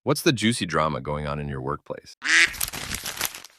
What's the juicy drama going on in your workplace?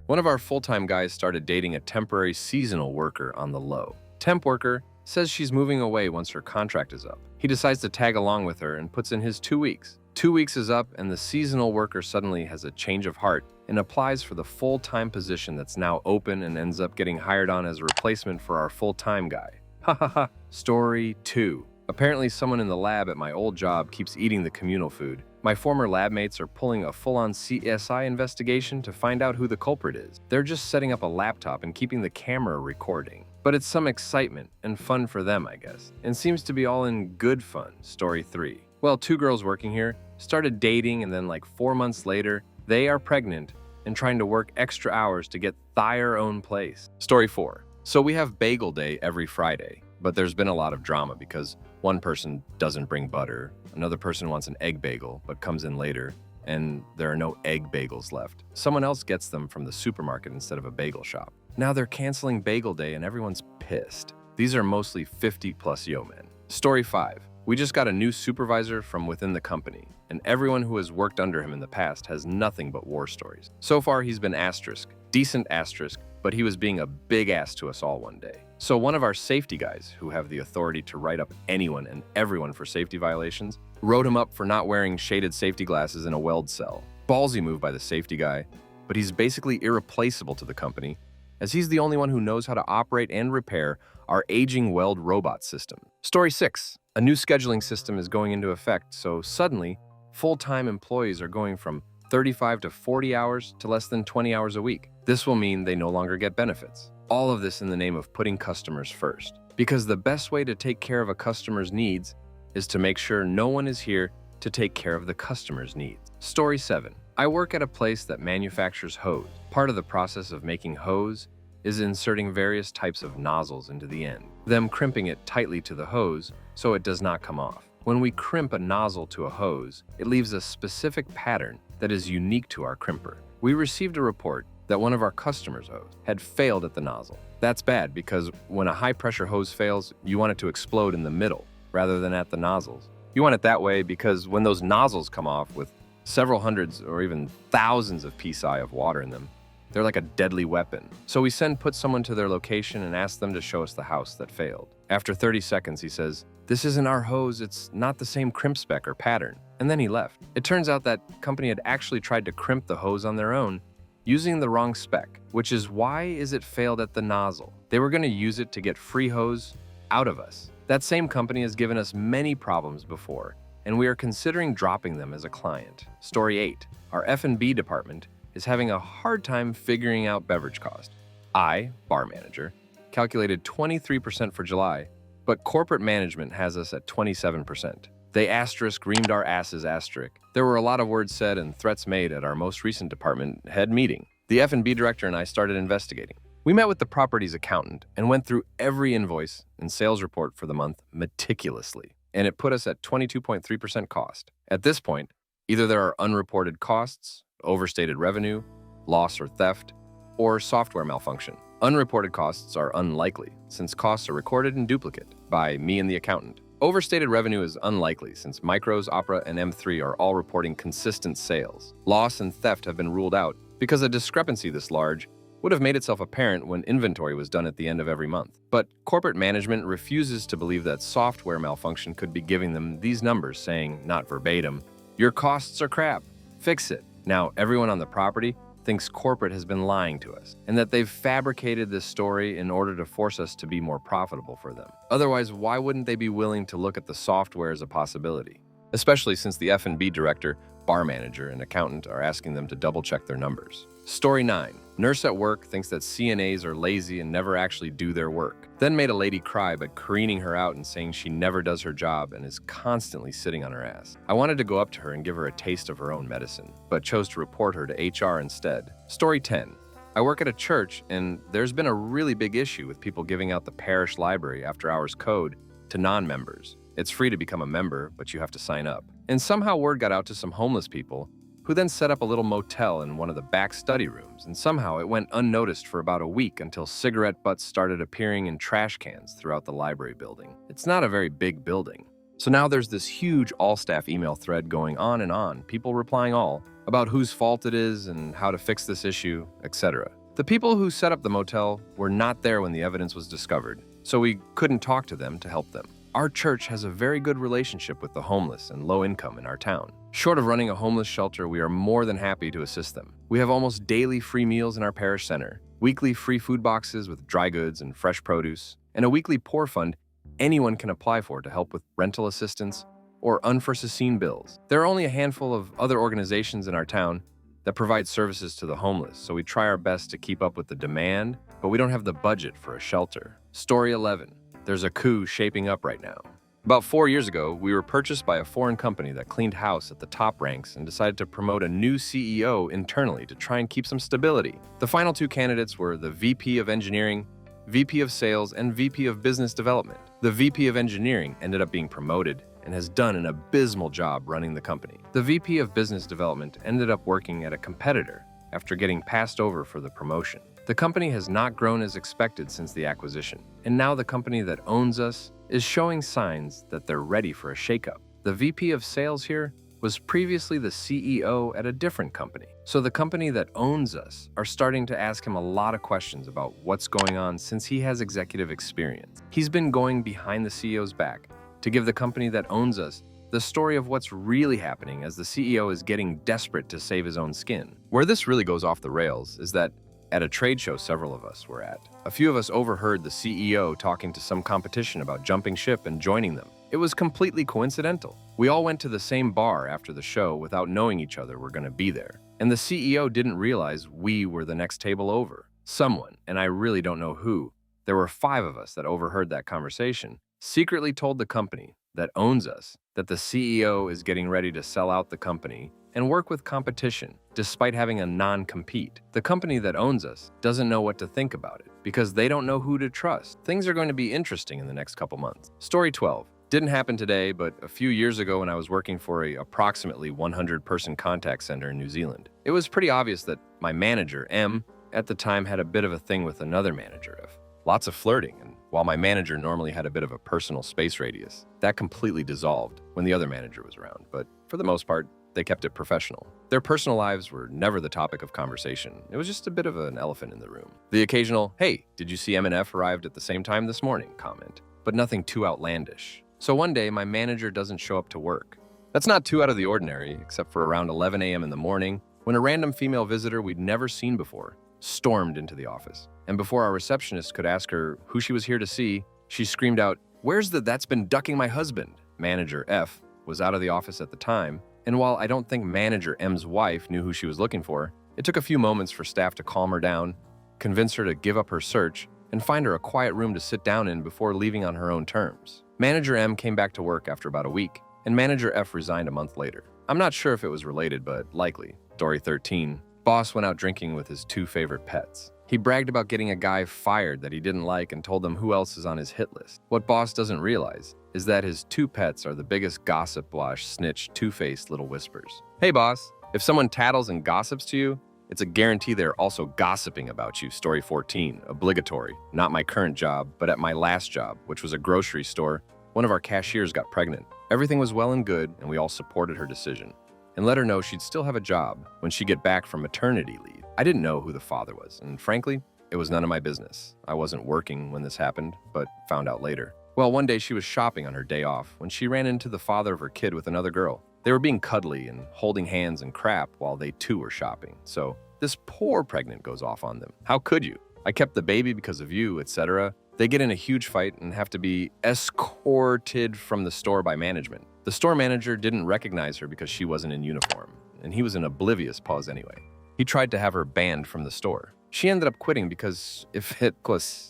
One of our full-time guys started dating a temporary seasonal worker on the low. Temp worker says she's moving away once her contract is up. He decides to tag along with her and puts in his 2 weeks. 2 weeks is up and the seasonal worker suddenly has a change of heart and applies for the full-time position that's now open and ends up getting hired on as a replacement for our full-time guy. Ha ha ha. Story 2. Apparently someone in the lab at my old job keeps eating the communal food. My former lab mates are pulling a full-on CSI investigation to find out who the culprit is. They're just setting up a laptop and keeping the camera recording. But it's some excitement and fun for them, I guess. And seems to be all in good fun. Story 3. Well, 2 girls working here started dating and then like 4 months later, they are pregnant and trying to work extra hours to get their own place. Story 4. So we have bagel day every Friday, but there's been a lot of drama because one person doesn't bring butter, another person wants an egg bagel but comes in later, and there are no egg bagels left. Someone else gets them from the supermarket instead of a bagel shop. Now they're canceling bagel day and everyone's pissed. These are mostly 50-plus yeomen. Story 5. We just got a new supervisor from within the company, and everyone who has worked under him in the past has nothing but war stories. So far, he's been asterisk, decent asterisk, but he was being a big ass to us all one day. So one of our safety guys, who have the authority to write up anyone and everyone for safety violations, wrote him up for not wearing shaded safety glasses in a weld cell. Ballsy move by the safety guy, but he's basically irreplaceable to the company, as he's the only one who knows how to operate and repair our aging weld robot system. Story 6. A new scheduling system is going into effect, so suddenly, full-time employees are going from 35 to 40 hours to less than 20 hours a week. This will mean they no longer get benefits. All of this in the name of putting customers first. Because the best way to take care of a customer's needs is to make sure no one is here to take care of the customer's needs. Story 7. I work at a place that manufactures hose. Part of the process of making hose is inserting various types of nozzles into the end, them crimping it tightly to the hose so it does not come off. When we crimp a nozzle to a hose, it leaves a specific pattern that is unique to our crimper. We received a report that one of our customers' hose had failed at the nozzle. That's bad because when a high-pressure hose fails, you want it to explode in the middle rather than at the nozzles. You want it that way because when those nozzles come off with several hundreds or even thousands of psi of water in them, they're like a deadly weapon. So we put someone to their location and ask them to show us the house that failed. After 30 seconds, he says, "This isn't our hose, it's not the same crimp spec or pattern." And then he left. It turns out that company had actually tried to crimp the hose on their own using the wrong spec, which is why it failed at the nozzle. They were going to use it to get free hose out of us. That same company has given us many problems before, and we are considering dropping them as a client. Story 8. Our F&B department is having a hard time figuring out beverage cost. I, bar manager, calculated 23% for July, but corporate management has us at 27%. They reamed our asses asterisk. There were a lot of words said and threats made at our most recent department head meeting. The F&B director and I started investigating. We met with the property's accountant and went through every invoice and sales report for the month meticulously, and it put us at 22.3% cost. At this point, either there are unreported costs, overstated revenue, loss or theft, or software malfunction. Unreported costs are unlikely, since costs are recorded in duplicate by me and the accountant. Overstated revenue is unlikely, since Micros, Opera, and M3 are all reporting consistent sales. Loss and theft have been ruled out because a discrepancy this large would have made itself apparent when inventory was done at the end of every month. But corporate management refuses to believe that software malfunction could be giving them these numbers, saying, not verbatim, "Your costs are crap, fix it." Now, everyone on the property thinks corporate has been lying to us, and that they've fabricated this story in order to force us to be more profitable for them. Otherwise, why wouldn't they be willing to look at the software as a possibility? Especially since the F&B director, bar manager, and accountant are asking them to double-check their numbers. Story 9. Nurse at work thinks that CNAs are lazy and never actually do their work. Then made a lady cry by careening her out and saying she never does her job and is constantly sitting on her ass. I wanted to go up to her and give her a taste of her own medicine, but chose to report her to HR instead. Story 10. I work at a church, and there's been a really big issue with people giving out the parish library after-hours code to non-members. It's free to become a member, but you have to sign up. And somehow word got out to some homeless people who then set up a little motel in one of the back study rooms, and somehow it went unnoticed for about a week until cigarette butts started appearing in trash cans throughout the library building. It's not a very big building, So now there's this huge all-staff email thread going on and on, people replying all about whose fault it is and how to fix this issue, etc. The people who set up the motel were not there when the evidence was discovered, so we couldn't talk to them to help them. Our church has a very good relationship with the homeless and low income in our town. Short of running a homeless shelter, we are more than happy to assist them. We have almost daily free meals in our parish center, weekly free food boxes with dry goods and fresh produce, and a weekly poor fund anyone can apply for to help with rental assistance or unforeseen bills. There are only a handful of other organizations in our town that provide services to the homeless, so we try our best to keep up with the demand, but we don't have the budget for a shelter. Story 11. There's a coup shaping up right now. About 4 years ago, we were purchased by a foreign company that cleaned house at the top ranks and decided to promote a new CEO internally to try and keep some stability. The final two candidates were the VP of Engineering, VP of Sales, and VP of Business Development. The VP of Engineering ended up being promoted and has done an abysmal job running the company. The VP of Business Development ended up working at a competitor after getting passed over for the promotion. The company has not grown as expected since the acquisition, and now the company that owns us is showing signs that they're ready for a shakeup. The VP of Sales here was previously the CEO at a different company. So the company that owns us are starting to ask him a lot of questions about what's going on since he has executive experience. He's been going behind the CEO's back to give the company that owns us the story of what's really happening as the CEO is getting desperate to save his own skin. Where this really goes off the rails is that at a trade show several of us were at, a few of us overheard the CEO talking to some competition about jumping ship and joining them. It was completely coincidental. We all went to the same bar after the show without knowing each other were going to be there. And the CEO didn't realize we were the next table over. Someone, and I really don't know who, there were 5 of us that overheard that conversation, secretly told the company that owns us that the CEO is getting ready to sell out the company and work with competition despite having a non-compete. The company that owns us doesn't know what to think about it because they don't know who to trust. Things are going to be interesting in the next couple months. Story 12. Didn't happen today, but a few years ago when I was working for a approximately 100-person contact center in New Zealand, it was pretty obvious that my manager, M, at the time had a bit of a thing with another manager, F. Lots of flirting, and while my manager normally had a bit of a personal space radius, that completely dissolved when the other manager was around, but for the most part, they kept it professional. Their personal lives were never the topic of conversation. It was just a bit of an elephant in the room. The occasional, "Hey, did you see M&F arrived at the same time this morning?" comment, but nothing too outlandish. So one day, my manager doesn't show up to work. That's not too out of the ordinary, except for around 11 a.m. in the morning, when a random female visitor we'd never seen before stormed into the office. And before our receptionist could ask her who she was here to see, she screamed out, "Where's the that's been ducking my husband?" Manager F was out of the office at the time, and while I don't think Manager M's wife knew who she was looking for, it took a few moments for staff to calm her down, convince her to give up her search, and find her a quiet room to sit down in before leaving on her own terms. Manager M came back to work after about a week, and Manager F resigned a month later. I'm not sure if it was related, but likely. Story 13. Boss went out drinking with his 2 favorite pets. He bragged about getting a guy fired that he didn't like and told them who else is on his hit list. What boss doesn't realize is that his 2 pets are the biggest gossip wash, snitch, two-faced little whispers. Hey boss, if someone tattles and gossips to you, it's a guarantee they're also gossiping about you. Story 14, obligatory. Not my current job, but at my last job, which was a grocery store, one of our cashiers got pregnant. Everything was well and good, and we all supported her decision and let her know she'd still have a job when she'd get back from maternity leave. I didn't know who the father was, and frankly, it was none of my business. I wasn't working when this happened, but found out later. Well, one day she was shopping on her day off when she ran into the father of her kid with another girl. They were being cuddly and holding hands and crap while they too were shopping. So this poor pregnant goes off on them. How could you? I kept the baby because of you, etc. They get in a huge fight and have to be escorted from the store by management. The store manager didn't recognize her because she wasn't in uniform, and he was an oblivious pause anyway. He tried to have her banned from the store. She ended up quitting because if it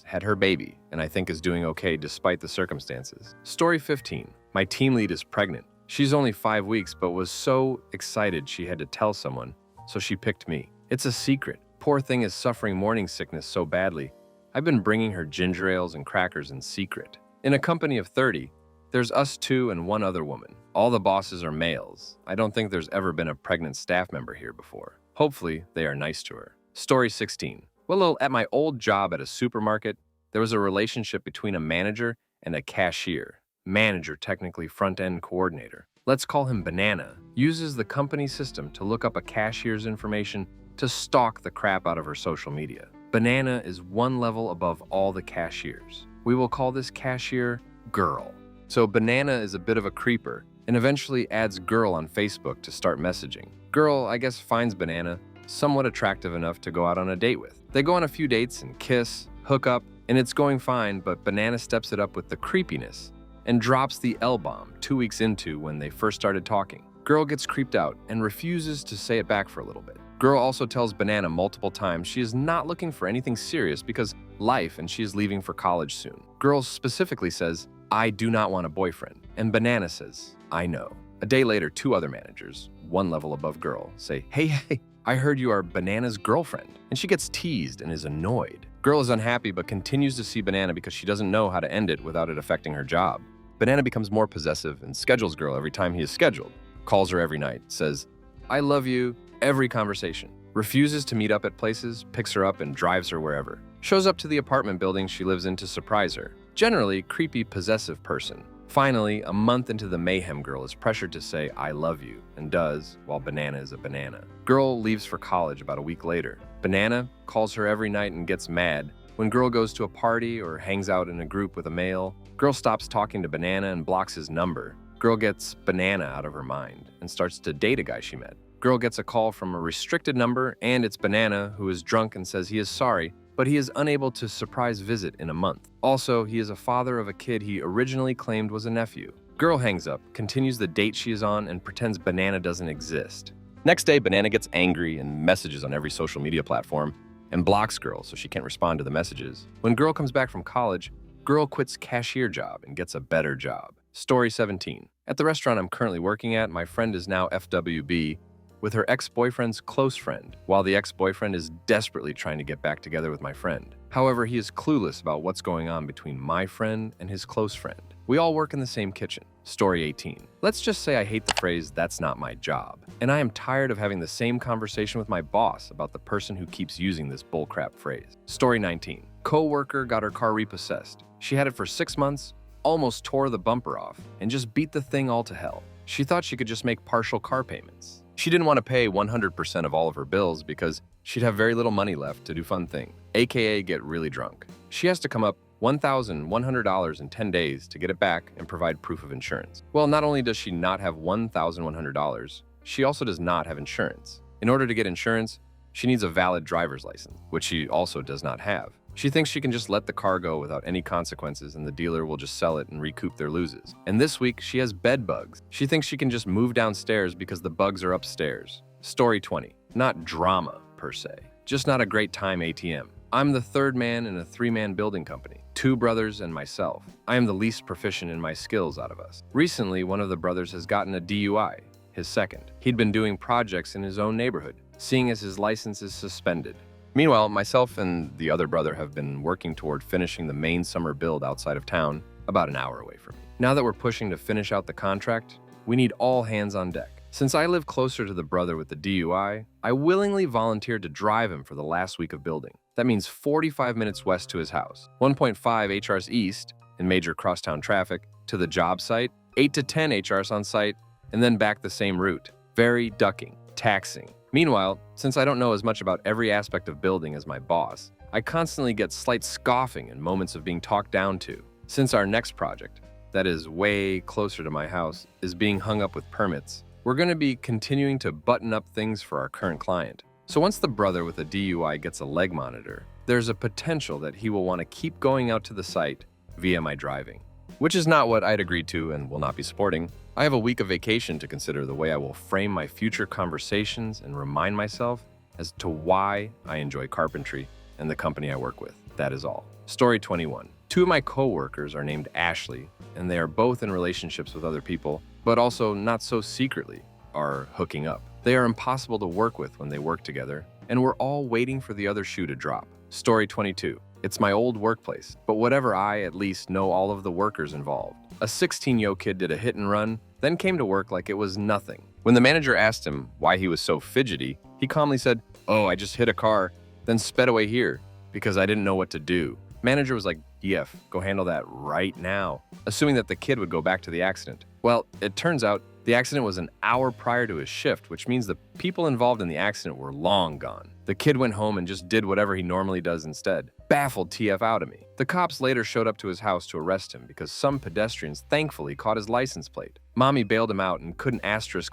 had her baby, and I think is doing okay despite the circumstances. Story 15. My team lead is pregnant. She's only 5 weeks, but was so excited she had to tell someone, so she picked me. It's a secret. Poor thing is suffering morning sickness so badly. I've been bringing her ginger ales and crackers in secret. In a company of 30, there's us 2 and 1 other woman. All the bosses are males. I don't think there's ever been a pregnant staff member here before. Hopefully, they are nice to her. Story 16. Well, at my old job at a supermarket, there was a relationship between a manager and a cashier. manager, technically front-end coordinator, let's call him Banana, uses the company system to look up a cashier's information to stalk the crap out of her social media. Banana is one level above all the cashiers. We will call this cashier Girl. So Banana is a bit of a creeper and eventually adds Girl on Facebook to start messaging. Girl, I guess, finds Banana somewhat attractive enough to go out on a date with. They go on a few dates and kiss, hook up, and it's going fine, but Banana steps it up with the creepiness and drops the L-bomb 2 weeks into when they first started talking. Girl gets creeped out and refuses to say it back for a little bit. Girl also tells Banana multiple times she is not looking for anything serious because life and she is leaving for college soon. Girl specifically says, "I do not want a boyfriend," and Banana says, "I know." A day later, 2 other managers, one level above Girl, say, Hey, I heard you are Banana's girlfriend," and she gets teased and is annoyed. Girl is unhappy but continues to see Banana because she doesn't know how to end it without it affecting her job. Banana becomes more possessive and schedules Girl every time he is scheduled, calls her every night, says, "I love you," every conversation, refuses to meet up at places, picks her up and drives her wherever, shows up to the apartment building she lives in to surprise her. Generally, creepy, possessive person. Finally, a month into the mayhem, Girl is pressured to say, "I love you," and does, while Banana is a banana. Girl leaves for college about a week later. Banana calls her every night and gets mad. When Girl goes to a party or hangs out in a group with a male, Girl stops talking to Banana and blocks his number. Girl gets Banana out of her mind and starts to date a guy she met. Girl gets a call from a restricted number, and it's Banana, who is drunk and says he is sorry, but he is unable to surprise visit in a month. Also, he is a father of a kid he originally claimed was a nephew. Girl hangs up, continues the date she is on, and pretends Banana doesn't exist. Next day, Banana gets angry and messages on every social media platform and blocks Girl so she can't respond to the messages. When Girl comes back from college, Girl quits cashier job and gets a better job. Story 17. At the restaurant I'm currently working at, my friend is now FWB with her ex-boyfriend's close friend, while the ex-boyfriend is desperately trying to get back together with my friend. However, he is clueless about what's going on between my friend and his close friend. We all work in the same kitchen. Story 18. Let's just say I hate the phrase, "that's not my job," and I am tired of having the same conversation with my boss about the person who keeps using this bullcrap phrase. Story 19. Co-worker got her car repossessed. She had it for 6 months, almost tore the bumper off, and just beat the thing all to hell. She thought she could just make partial car payments. She didn't want to pay 100% of all of her bills because she'd have very little money left to do fun things, aka get really drunk. She has to come up $1,100 in 10 days to get it back and provide proof of insurance. Well, not only does she not have $1,100, she also does not have insurance. In order to get insurance, she needs a valid driver's license, which she also does not have. She thinks she can just let the car go without any consequences and the dealer will just sell it and recoup their losses. And this week, she has bed bugs. She thinks she can just move downstairs because the bugs are upstairs. Story 20. Not drama, per se. Just not a great time ATM. I'm the third man in a 3-man building company, 2 brothers and myself. I am the least proficient in my skills out of us. Recently, one of the brothers has gotten a DUI, his second. He'd been doing projects in his own neighborhood, seeing as his license is suspended. Meanwhile, myself and the other brother have been working toward finishing the main summer build outside of town, about an hour away from me. Now that we're pushing to finish out the contract, we need all hands on deck. Since I live closer to the brother with the DUI, I willingly volunteered to drive him for the last week of building. That means 45 minutes west to his house, 1.5 HRs east in major crosstown traffic, to the job site, 8 to 10 HRs on site, and then back the same route. Very ducking, taxing. Meanwhile, since I don't know as much about every aspect of building as my boss, I constantly get slight scoffing and moments of being talked down to. Since our next project, that is way closer to my house, is being hung up with permits, we're going to be continuing to button up things for our current client. So once the brother with a DUI gets a leg monitor, there's a potential that he will want to keep going out to the site via my driving, which is not what I'd agreed to and will not be supporting. I have a week of vacation to consider the way I will frame my future conversations and remind myself as to why I enjoy carpentry and the company I work with. That is all. Story 21. 2 of my co-workers are named Ashley, and they are both in relationships with other people, but also not so secretly are hooking up. They are impossible to work with when they work together, and we're all waiting for the other shoe to drop. Story 22. It's my old workplace, but whatever, I at least know all of the workers involved. A 16-year kid did a hit and run, then came to work like it was nothing. When the manager asked him why he was so fidgety, he calmly said, "Oh, I just hit a car, then sped away here because I didn't know what to do." Manager was like, EF, go handle that right now, assuming that the kid would go back to the accident. Well, it turns out the accident was an hour prior to his shift, which means the people involved in the accident were long gone. The kid went home and just did whatever he normally does instead. Baffled TF out of me. The cops later showed up to his house to arrest him because some pedestrians thankfully caught his license plate. Mommy bailed him out and couldn't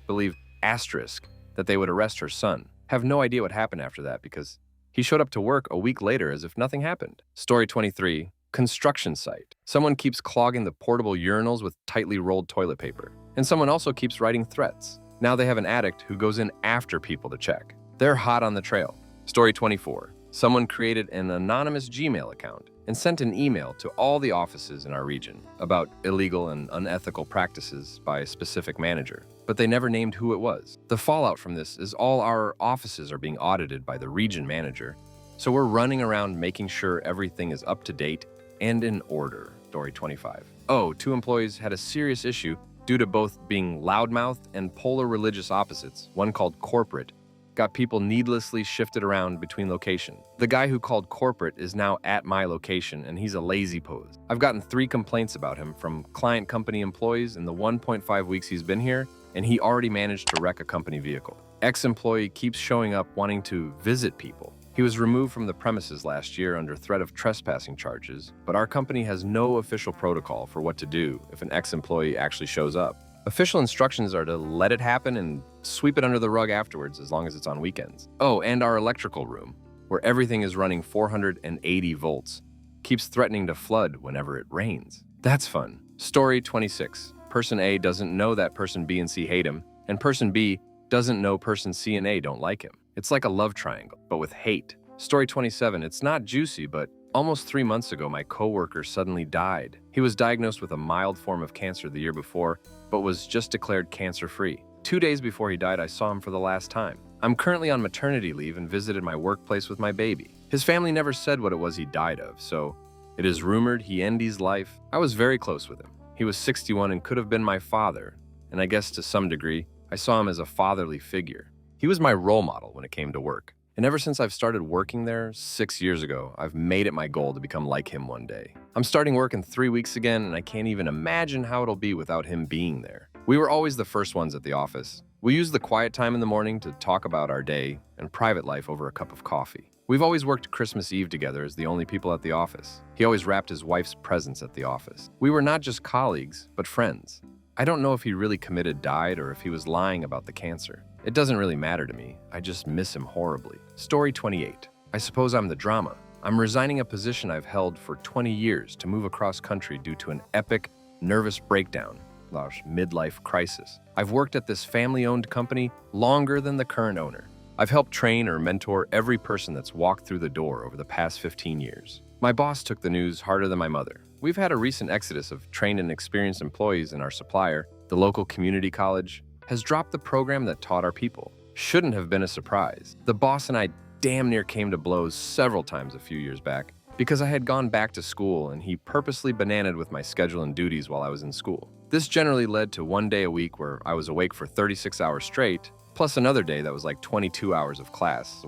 believe that they would arrest her son. Have no idea what happened after that because he showed up to work a week later as if nothing happened. Story 23. Construction site. Someone keeps clogging the portable urinals with tightly rolled toilet paper. And someone also keeps writing threats. Now they have an addict who goes in after people to check. They're hot on the trail. Story 24. Someone created an anonymous Gmail account and sent an email to all the offices in our region about illegal and unethical practices by a specific manager, but they never named who it was. The fallout from this is all our offices are being audited by the region manager, so we're running around making sure everything is up to date and in order. Story 25. Oh, 2 employees had a serious issue due to both being loudmouthed and polar religious opposites, one called corporate, got people needlessly shifted around between location. The guy who called corporate is now at my location and he's a lazy pose. I've gotten 3 complaints about him from client company employees in the 1.5 weeks he's been here, and he already managed to wreck a company vehicle. Ex-employee keeps showing up wanting to visit people. He was removed from the premises last year under threat of trespassing charges, but our company has no official protocol for what to do if an ex-employee actually shows up. Official instructions are to let it happen and sweep it under the rug afterwards as long as it's on weekends. Oh, and our electrical room, where everything is running 480 volts, keeps threatening to flood whenever it rains. That's fun. Story 26. Person A doesn't know that person B and C hate him, and person B doesn't know person C and A don't like him. It's like a love triangle, but with hate. Story 27. It's not juicy, but almost 3 months ago, my coworker suddenly died. He was diagnosed with a mild form of cancer the year before, but was just declared cancer-free. 2 days before he died, I saw him for the last time. I'm currently on maternity leave and visited my workplace with my baby. His family never said what it was he died of, so it is rumored he ended his life. I was very close with him. He was 61 and could have been my father, and I guess to some degree, I saw him as a fatherly figure. He was my role model when it came to work. And ever since I've started working there 6 years ago, I've made it my goal to become like him one day. I'm starting work in 3 weeks again, and I can't even imagine how it'll be without him being there. We were always the first ones at the office. We use the quiet time in the morning to talk about our day and private life over a cup of coffee. We've always worked Christmas Eve together as the only people at the office. He always wrapped his wife's presents at the office. We were not just colleagues, but friends. I don't know if he really died or if he was lying about the cancer. It doesn't really matter to me. I just miss him horribly. Story 28. I suppose I'm the drama. I'm resigning a position I've held for 20 years to move across country due to an epic nervous breakdown, midlife crisis. I've worked at this family-owned company longer than the current owner. I've helped train or mentor every person that's walked through the door over the past 15 years. My boss took the news harder than my mother. We've had a recent exodus of trained and experienced employees, and our supplier, the local community college, has dropped the program that taught our people. Shouldn't have been a surprise. The boss and I damn near came to blows several times a few years back because I had gone back to school and he purposely bananaed with my schedule and duties while I was in school. This generally led to 1 day a week where I was awake for 36 hours straight, plus another day that was like 22 hours of class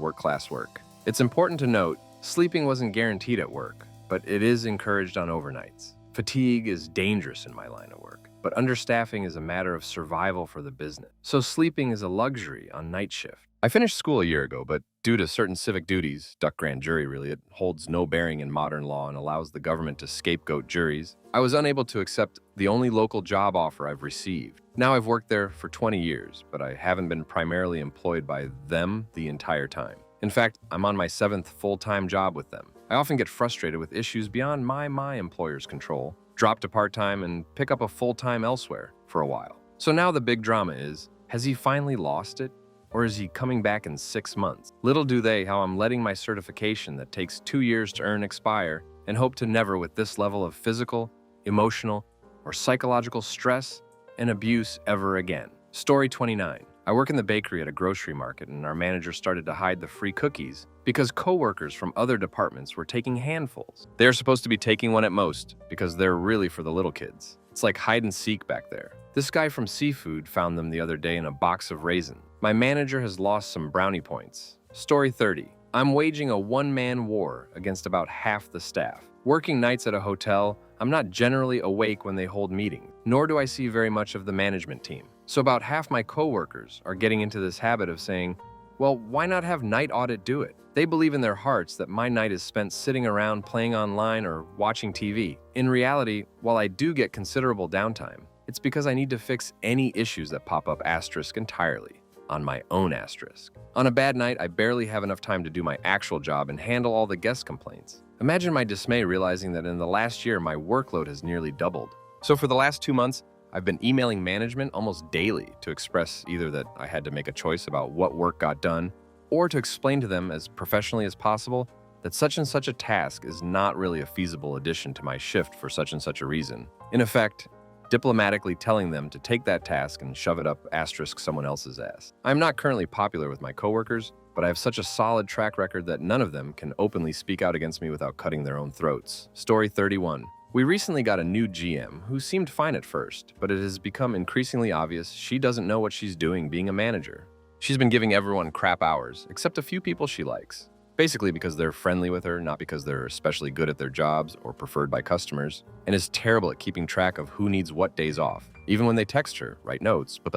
work. It's important to note, sleeping wasn't guaranteed at work, but it is encouraged on overnights. Fatigue is dangerous in my line of work, but understaffing is a matter of survival for the business. So sleeping is a luxury on night shift. I finished school a year ago, but due to certain civic duties, duck grand jury really, it holds no bearing in modern law and allows the government to scapegoat juries, I was unable to accept the only local job offer I've received. Now I've worked there for 20 years, but I haven't been primarily employed by them the entire time. In fact, I'm on my 7th full-time job with them. I often get frustrated with issues beyond my employer's control, drop to part-time and pick up a full-time elsewhere for a while. So now the big drama is, has he finally lost it? Or is he coming back in 6 months? Little do they how I'm letting my certification that takes 2 years to earn expire and hope to never with this level of physical, emotional, or psychological stress and abuse ever again. Story 29. I work in the bakery at a grocery market and our manager started to hide the free cookies because coworkers from other departments were taking handfuls. They're supposed to be taking one at most because they're really for the little kids. It's like hide and seek back there. This guy from seafood found them the other day in a box of raisins. My manager has lost some brownie points. Story 30. I'm waging a one-man war against about half the staff. Working nights at a hotel, I'm not generally awake when they hold meetings, nor do I see very much of the management team. So about half my coworkers are getting into this habit of saying, well, why not have night audit do it? They believe in their hearts that my night is spent sitting around playing online or watching TV. In reality, while I do get considerable downtime, it's because I need to fix any issues that pop up asterisk entirely on my own asterisk. On a bad night, I barely have enough time to do my actual job and handle all the guest complaints. Imagine my dismay realizing that in the last year, my workload has nearly doubled. So for the last 2 months, I've been emailing management almost daily to express either that I had to make a choice about what work got done, or to explain to them as professionally as possible that such and such a task is not really a feasible addition to my shift for such and such a reason. In effect, diplomatically telling them to take that task and shove it up asterisk someone else's ass. I'm not currently popular with my coworkers, but I have such a solid track record that none of them can openly speak out against me without cutting their own throats. Story 31. We recently got a new GM who seemed fine at first, but it has become increasingly obvious she doesn't know what she's doing being a manager. She's been giving everyone crap hours, except a few people she likes. Basically because they're friendly with her, not because they're especially good at their jobs or preferred by customers, and is terrible at keeping track of who needs what days off. Even when they text her, write notes, but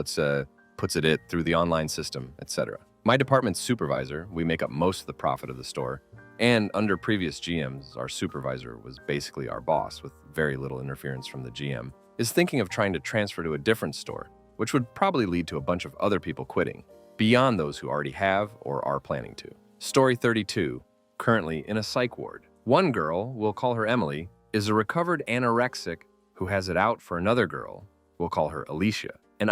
puts it through the online system, etc. My department's supervisor, we make up most of the profit of the store, and under previous GMs, our supervisor was basically our boss with very little interference from the GM, is thinking of trying to transfer to a different store, which would probably lead to a bunch of other people quitting, beyond those who already have or are planning to. Story 32, currently in a psych ward. One girl, we'll call her Emily, is a recovered anorexic who has it out for another girl, we'll call her Alicia, and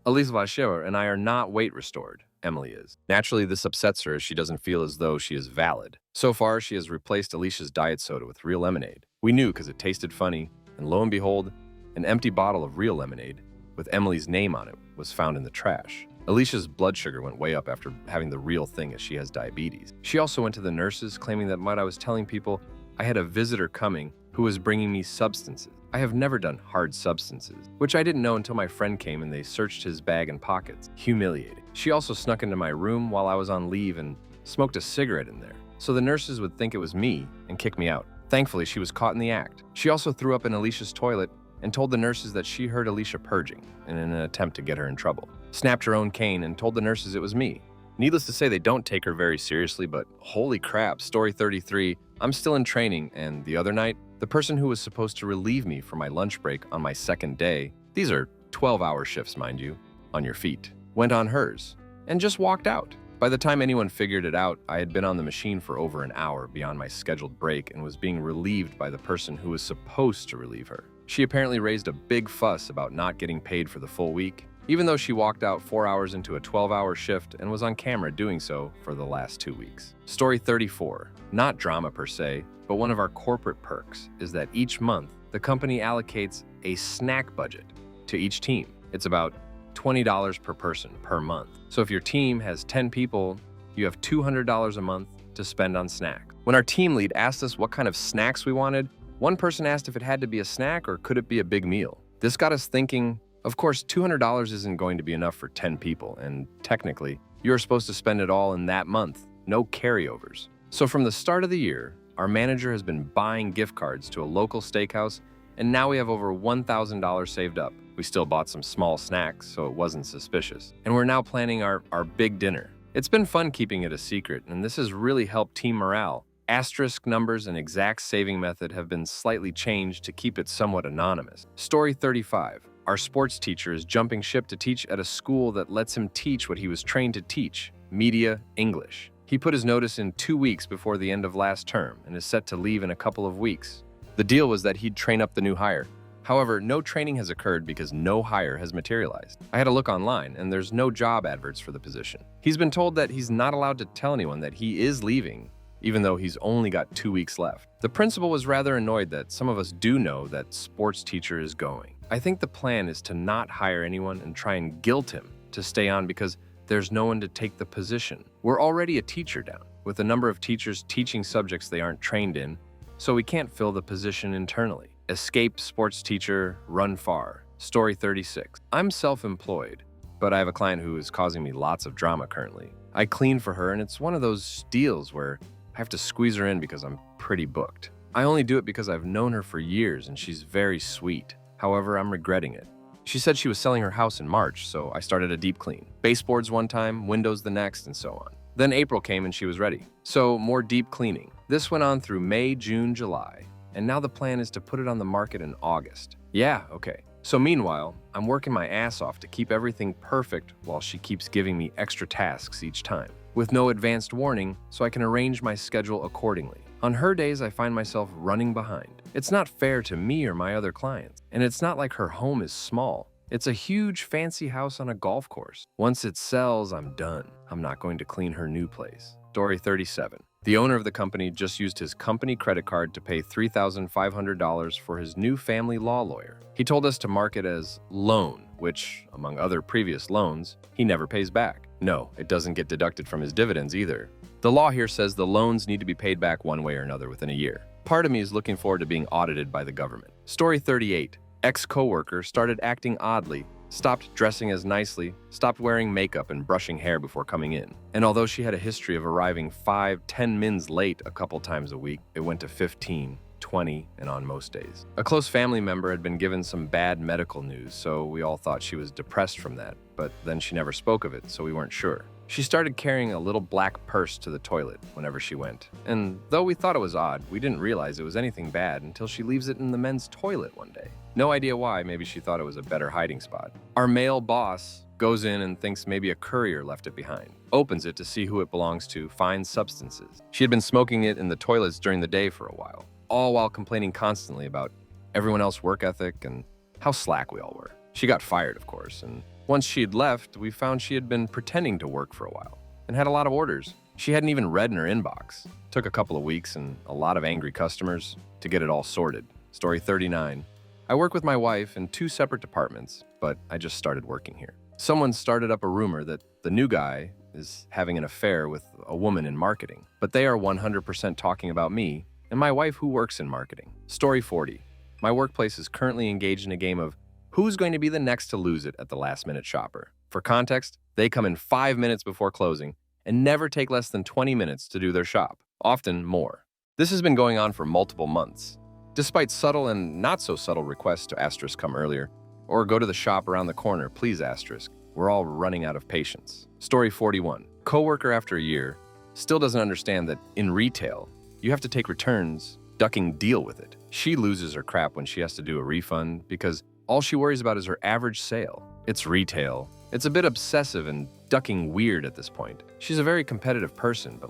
Elise Vacheur, and I are not weight restored. Emily is. Naturally, this upsets her as she doesn't feel as though she is valid. So far, she has replaced Alicia's diet soda with real lemonade. We knew because it tasted funny, and lo and behold, an empty bottle of real lemonade with Emily's name on it was found in the trash. Alicia's blood sugar went way up after having the real thing as she has diabetes. She also went to the nurses claiming that what I was telling people, I had a visitor coming who was bringing me substances. I have never done hard substances, which I didn't know until my friend came and they searched his bag and pockets. Humiliating. She also snuck into my room while I was on leave and smoked a cigarette in there, so the nurses would think it was me and kick me out. Thankfully, she was caught in the act. She also threw up in Alicia's toilet and told the nurses that she heard Alicia purging in an attempt to get her in trouble. Snapped her own cane and told the nurses it was me. Needless to say, they don't take her very seriously, but holy crap, story 33, I'm still in training, and the other night, the person who was supposed to relieve me for my lunch break on my second day, these are 12-hour shifts, mind you, on your feet, went on hers and just walked out. By the time anyone figured it out, I had been on the machine for over an hour beyond my scheduled break and was being relieved by the person who was supposed to relieve her. She apparently raised a big fuss about not getting paid for the full week, even though she walked out 4 hours into a 12-hour shift and was on camera doing so for the last 2 weeks. Story 34, not drama per se, but one of our corporate perks is that each month, the company allocates a snack budget to each team. It's about $20 per person per month. So if your team has 10 people, you have $200 a month to spend on snacks. When our team lead asked us what kind of snacks we wanted, one person asked if it had to be a snack or could it be a big meal. This got us thinking, of course, $200 isn't going to be enough for 10 people, and technically, you're supposed to spend it all in that month, no carryovers. So from the start of the year, our manager has been buying gift cards to a local steakhouse, and now we have over $1,000 saved up. We still bought some small snacks, so it wasn't suspicious. And we're now planning our big dinner. It's been fun keeping it a secret, and this has really helped team morale. Asterisk numbers and exact saving method have been slightly changed to keep it somewhat anonymous. Story 35. Our sports teacher is jumping ship to teach at a school that lets him teach what he was trained to teach, media English. He put his notice in 2 weeks before the end of last term and is set to leave in a couple of weeks. The deal was that he'd train up the new hire. However, no training has occurred because no hire has materialized. I had a look online, and there's no job adverts for the position. He's been told that he's not allowed to tell anyone that he is leaving, even though he's only got 2 weeks left. The principal was rather annoyed that some of us do know that sports teacher is going. I think the plan is to not hire anyone and try and guilt him to stay on because there's no one to take the position. We're already a teacher down, with a number of teachers teaching subjects they aren't trained in, so we can't fill the position internally. Escape sports teacher, run far. Story 36. I'm self-employed, but I have a client who is causing me lots of drama currently. I clean for her, and it's one of those deals where I have to squeeze her in because I'm pretty booked. I only do it because I've known her for years and she's very sweet. However, I'm regretting it. She said she was selling her house in March, so I started a deep clean. Baseboards one time, windows the next, and so on. Then April came and she was ready. So more deep cleaning. This went on through May, June, July. And now the plan is to put it on the market in August. Yeah, okay. So meanwhile, I'm working my ass off to keep everything perfect while she keeps giving me extra tasks each time, with no advanced warning, so I can arrange my schedule accordingly. On her days, I find myself running behind. It's not fair to me or my other clients, and it's not like her home is small. It's a huge fancy house on a golf course. Once it sells, I'm done. I'm not going to clean her new place. Story 37. The owner of the company just used his company credit card to pay $3,500 for his new family law lawyer. He told us to mark it as loan, which, among other previous loans, he never pays back. No, it doesn't get deducted from his dividends either. The law here says the loans need to be paid back one way or another within a year. Part of me is looking forward to being audited by the government. Story 38. Ex-coworker started acting oddly, stopped dressing as nicely, stopped wearing makeup and brushing hair before coming in. And although she had a history of arriving 5-10 minutes late a couple times a week, it went to 15, 20, and on most days. A close family member had been given some bad medical news, so we all thought she was depressed from that, but then she never spoke of it, so we weren't sure. She started carrying a little black purse to the toilet whenever she went. And though we thought it was odd, we didn't realize it was anything bad until she leaves it in the men's toilet one day. No idea why, maybe she thought it was a better hiding spot. Our male boss goes in and thinks maybe a courier left it behind. Opens it to see who it belongs to, finds substances. She had been smoking it in the toilets during the day for a while, all while complaining constantly about everyone else's work ethic and how slack we all were. She got fired, of course, and once she had left, we found she had been pretending to work for a while and had a lot of orders. She hadn't even read in her inbox. Took a couple of weeks and a lot of angry customers to get it all sorted. Story 39. I work with my wife in 2 separate departments, but I just started working here. Someone started up a rumor that the new guy is having an affair with a woman in marketing, but they are 100% talking about me and my wife who works in marketing. Story 40. My workplace is currently engaged in a game of who's going to be the next to lose it at the last-minute shopper. For context, they come in 5 minutes before closing and never take less than 20 minutes to do their shop, often more. This has been going on for multiple months. Despite subtle and not-so-subtle requests to asterisk come earlier, or go to the shop around the corner, please asterisk, we're all running out of patience. Story 41. Coworker after a year still doesn't understand that in retail, you have to take returns, ducking deal with it. She loses her crap when she has to do a refund because all she worries about is her average sale. It's retail. It's a bit obsessive and ducking weird at this point. She's a very competitive person, but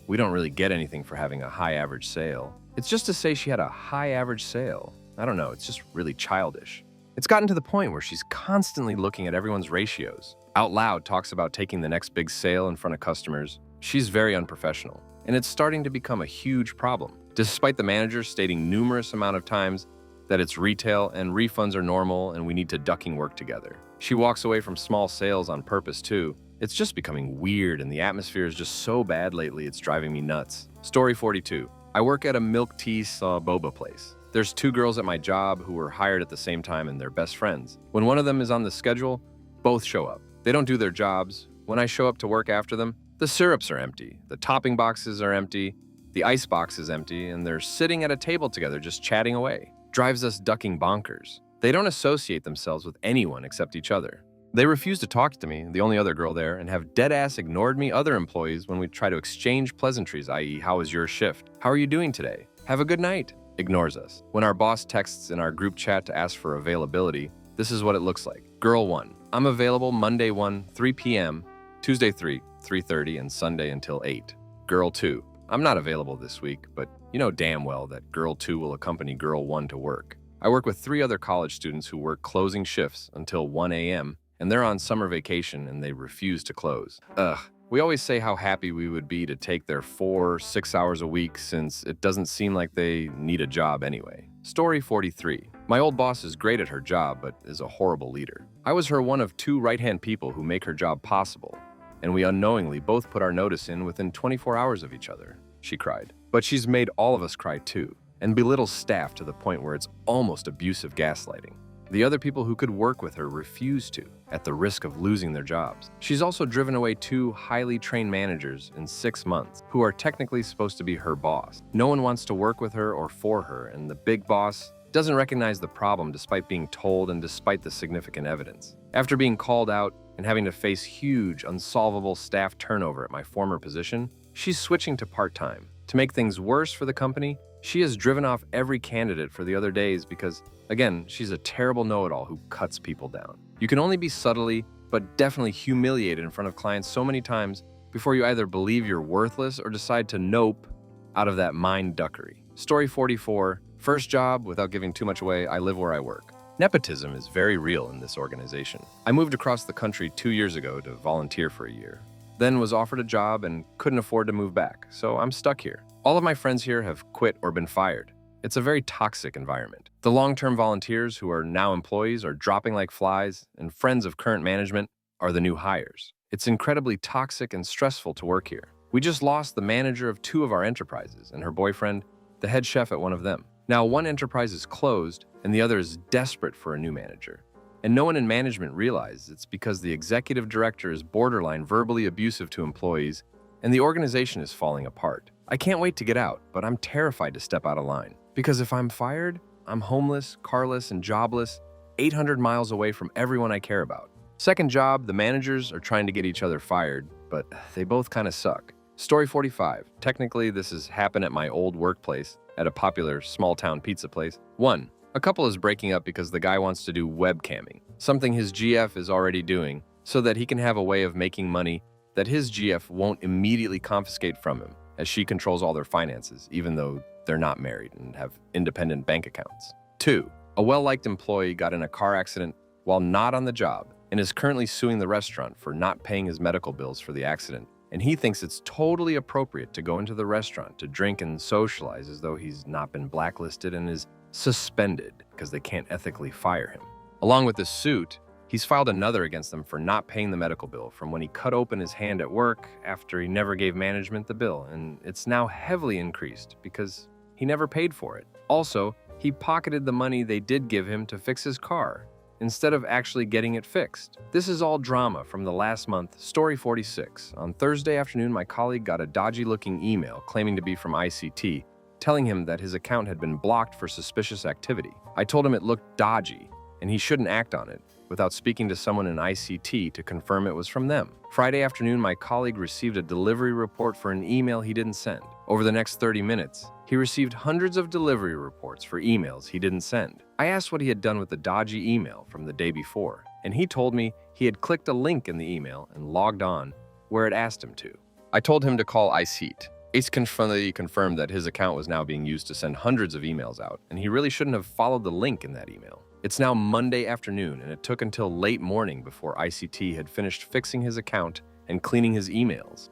we don't really get anything for having a high average sale. It's just to say she had a high average sale. I don't know, it's just really childish. It's gotten to the point where she's constantly looking at everyone's ratios. Out loud talks about taking the next big sale in front of customers. She's very unprofessional, and it's starting to become a huge problem. Despite the manager stating numerous amount of times that it's retail and refunds are normal and we need to ducking work together. She walks away from small sales on purpose too. It's just becoming weird and the atmosphere is just so bad lately it's driving me nuts. Story 42. I work at a milk tea boba place. There's 2 girls at my job who were hired at the same time and they're best friends. When one of them is on the schedule, both show up. They don't do their jobs. When I show up to work after them, the syrups are empty, the topping boxes are empty, the ice box is empty, and they're sitting at a table together just chatting away. Drives us ducking bonkers. They don't associate themselves with anyone except each other. They refuse to talk to me, the only other girl there, and have dead-ass ignored me other employees when we try to exchange pleasantries, i.e., how was your shift? How are you doing today? Have a good night. Ignores us. When our boss texts in our group chat to ask for availability, this is what it looks like. Girl 1. I'm available Monday 1, 3 p.m., Tuesday 3, 3:30, and Sunday until 8. Girl 2. I'm not available this week, but you know damn well that Girl 2 will accompany Girl 1 to work. I work with 3 other college students who work closing shifts until 1 a.m., and they're on summer vacation and they refuse to close. Ugh. We always say how happy we would be to take their 4-6 hours a week since it doesn't seem like they need a job anyway. Story 43. My old boss is great at her job, but is a horrible leader. I was her one of 2 right-hand people who make her job possible, and we unknowingly both put our notice in within 24 hours of each other, she cried. But she's made all of us cry too, and belittles staff to the point where it's almost abusive gaslighting. The other people who could work with her refuse to, at the risk of losing their jobs. She's also driven away 2 highly trained managers in 6 months who are technically supposed to be her boss. No one wants to work with her or for her, and the big boss doesn't recognize the problem despite being told and despite the significant evidence. After being called out and having to face huge, unsolvable staff turnover at my former position, she's switching to part-time. To make things worse for the company, she has driven off every candidate for the other days because, again, she's a terrible know-it-all who cuts people down. You can only be subtly, but definitely humiliated in front of clients so many times before you either believe you're worthless or decide to nope out of that mind duckery. Story 44, first job, without giving too much away, I live where I work. Nepotism is very real in this organization. I moved across the country 2 years ago to volunteer for a year, then was offered a job and couldn't afford to move back, so I'm stuck here. All of my friends here have quit or been fired. It's a very toxic environment. The long-term volunteers who are now employees are dropping like flies, and friends of current management are the new hires. It's incredibly toxic and stressful to work here. We just lost the manager of 2 of our enterprises and her boyfriend, the head chef at one of them. Now one enterprise is closed and the other is desperate for a new manager. And no one in management realizes it's because the executive director is borderline verbally abusive to employees and the organization is falling apart. I can't wait to get out, but I'm terrified to step out of line. Because if I'm fired, I'm homeless, carless, and jobless, 800 miles away from everyone I care about. Second job, the managers are trying to get each other fired, but they both kind of suck. Story 45. Technically, this has happened at my old workplace at a popular small-town pizza place. 1. A couple is breaking up because the guy wants to do webcamming, something his GF is already doing, so that he can have a way of making money that his GF won't immediately confiscate from him, as she controls all their finances, even though they're not married and have independent bank accounts. 2. A well-liked employee got in a car accident while not on the job and is currently suing the restaurant for not paying his medical bills for the accident, and he thinks it's totally appropriate to go into the restaurant to drink and socialize as though he's not been blacklisted and is suspended because they can't ethically fire him. Along with this suit, he's filed another against them for not paying the medical bill from when he cut open his hand at work after he never gave management the bill, and it's now heavily increased because he never paid for it. Also, he pocketed the money they did give him to fix his car instead of actually getting it fixed. This is all drama from the last month. Story 46. On Thursday afternoon, my colleague got a dodgy-looking email claiming to be from ICT, telling him that his account had been blocked for suspicious activity. I told him it looked dodgy, and he shouldn't act on it without speaking to someone in ICT to confirm it was from them. Friday afternoon, my colleague received a delivery report for an email he didn't send. Over the next 30 minutes, he received hundreds of delivery reports for emails he didn't send. I asked what he had done with the dodgy email from the day before, and he told me he had clicked a link in the email and logged on where it asked him to. I told him to call ICT. Ace confirmed that his account was now being used to send hundreds of emails out, and he really shouldn't have followed the link in that email. It's now Monday afternoon, and it took until late morning before ICT had finished fixing his account and cleaning his emails.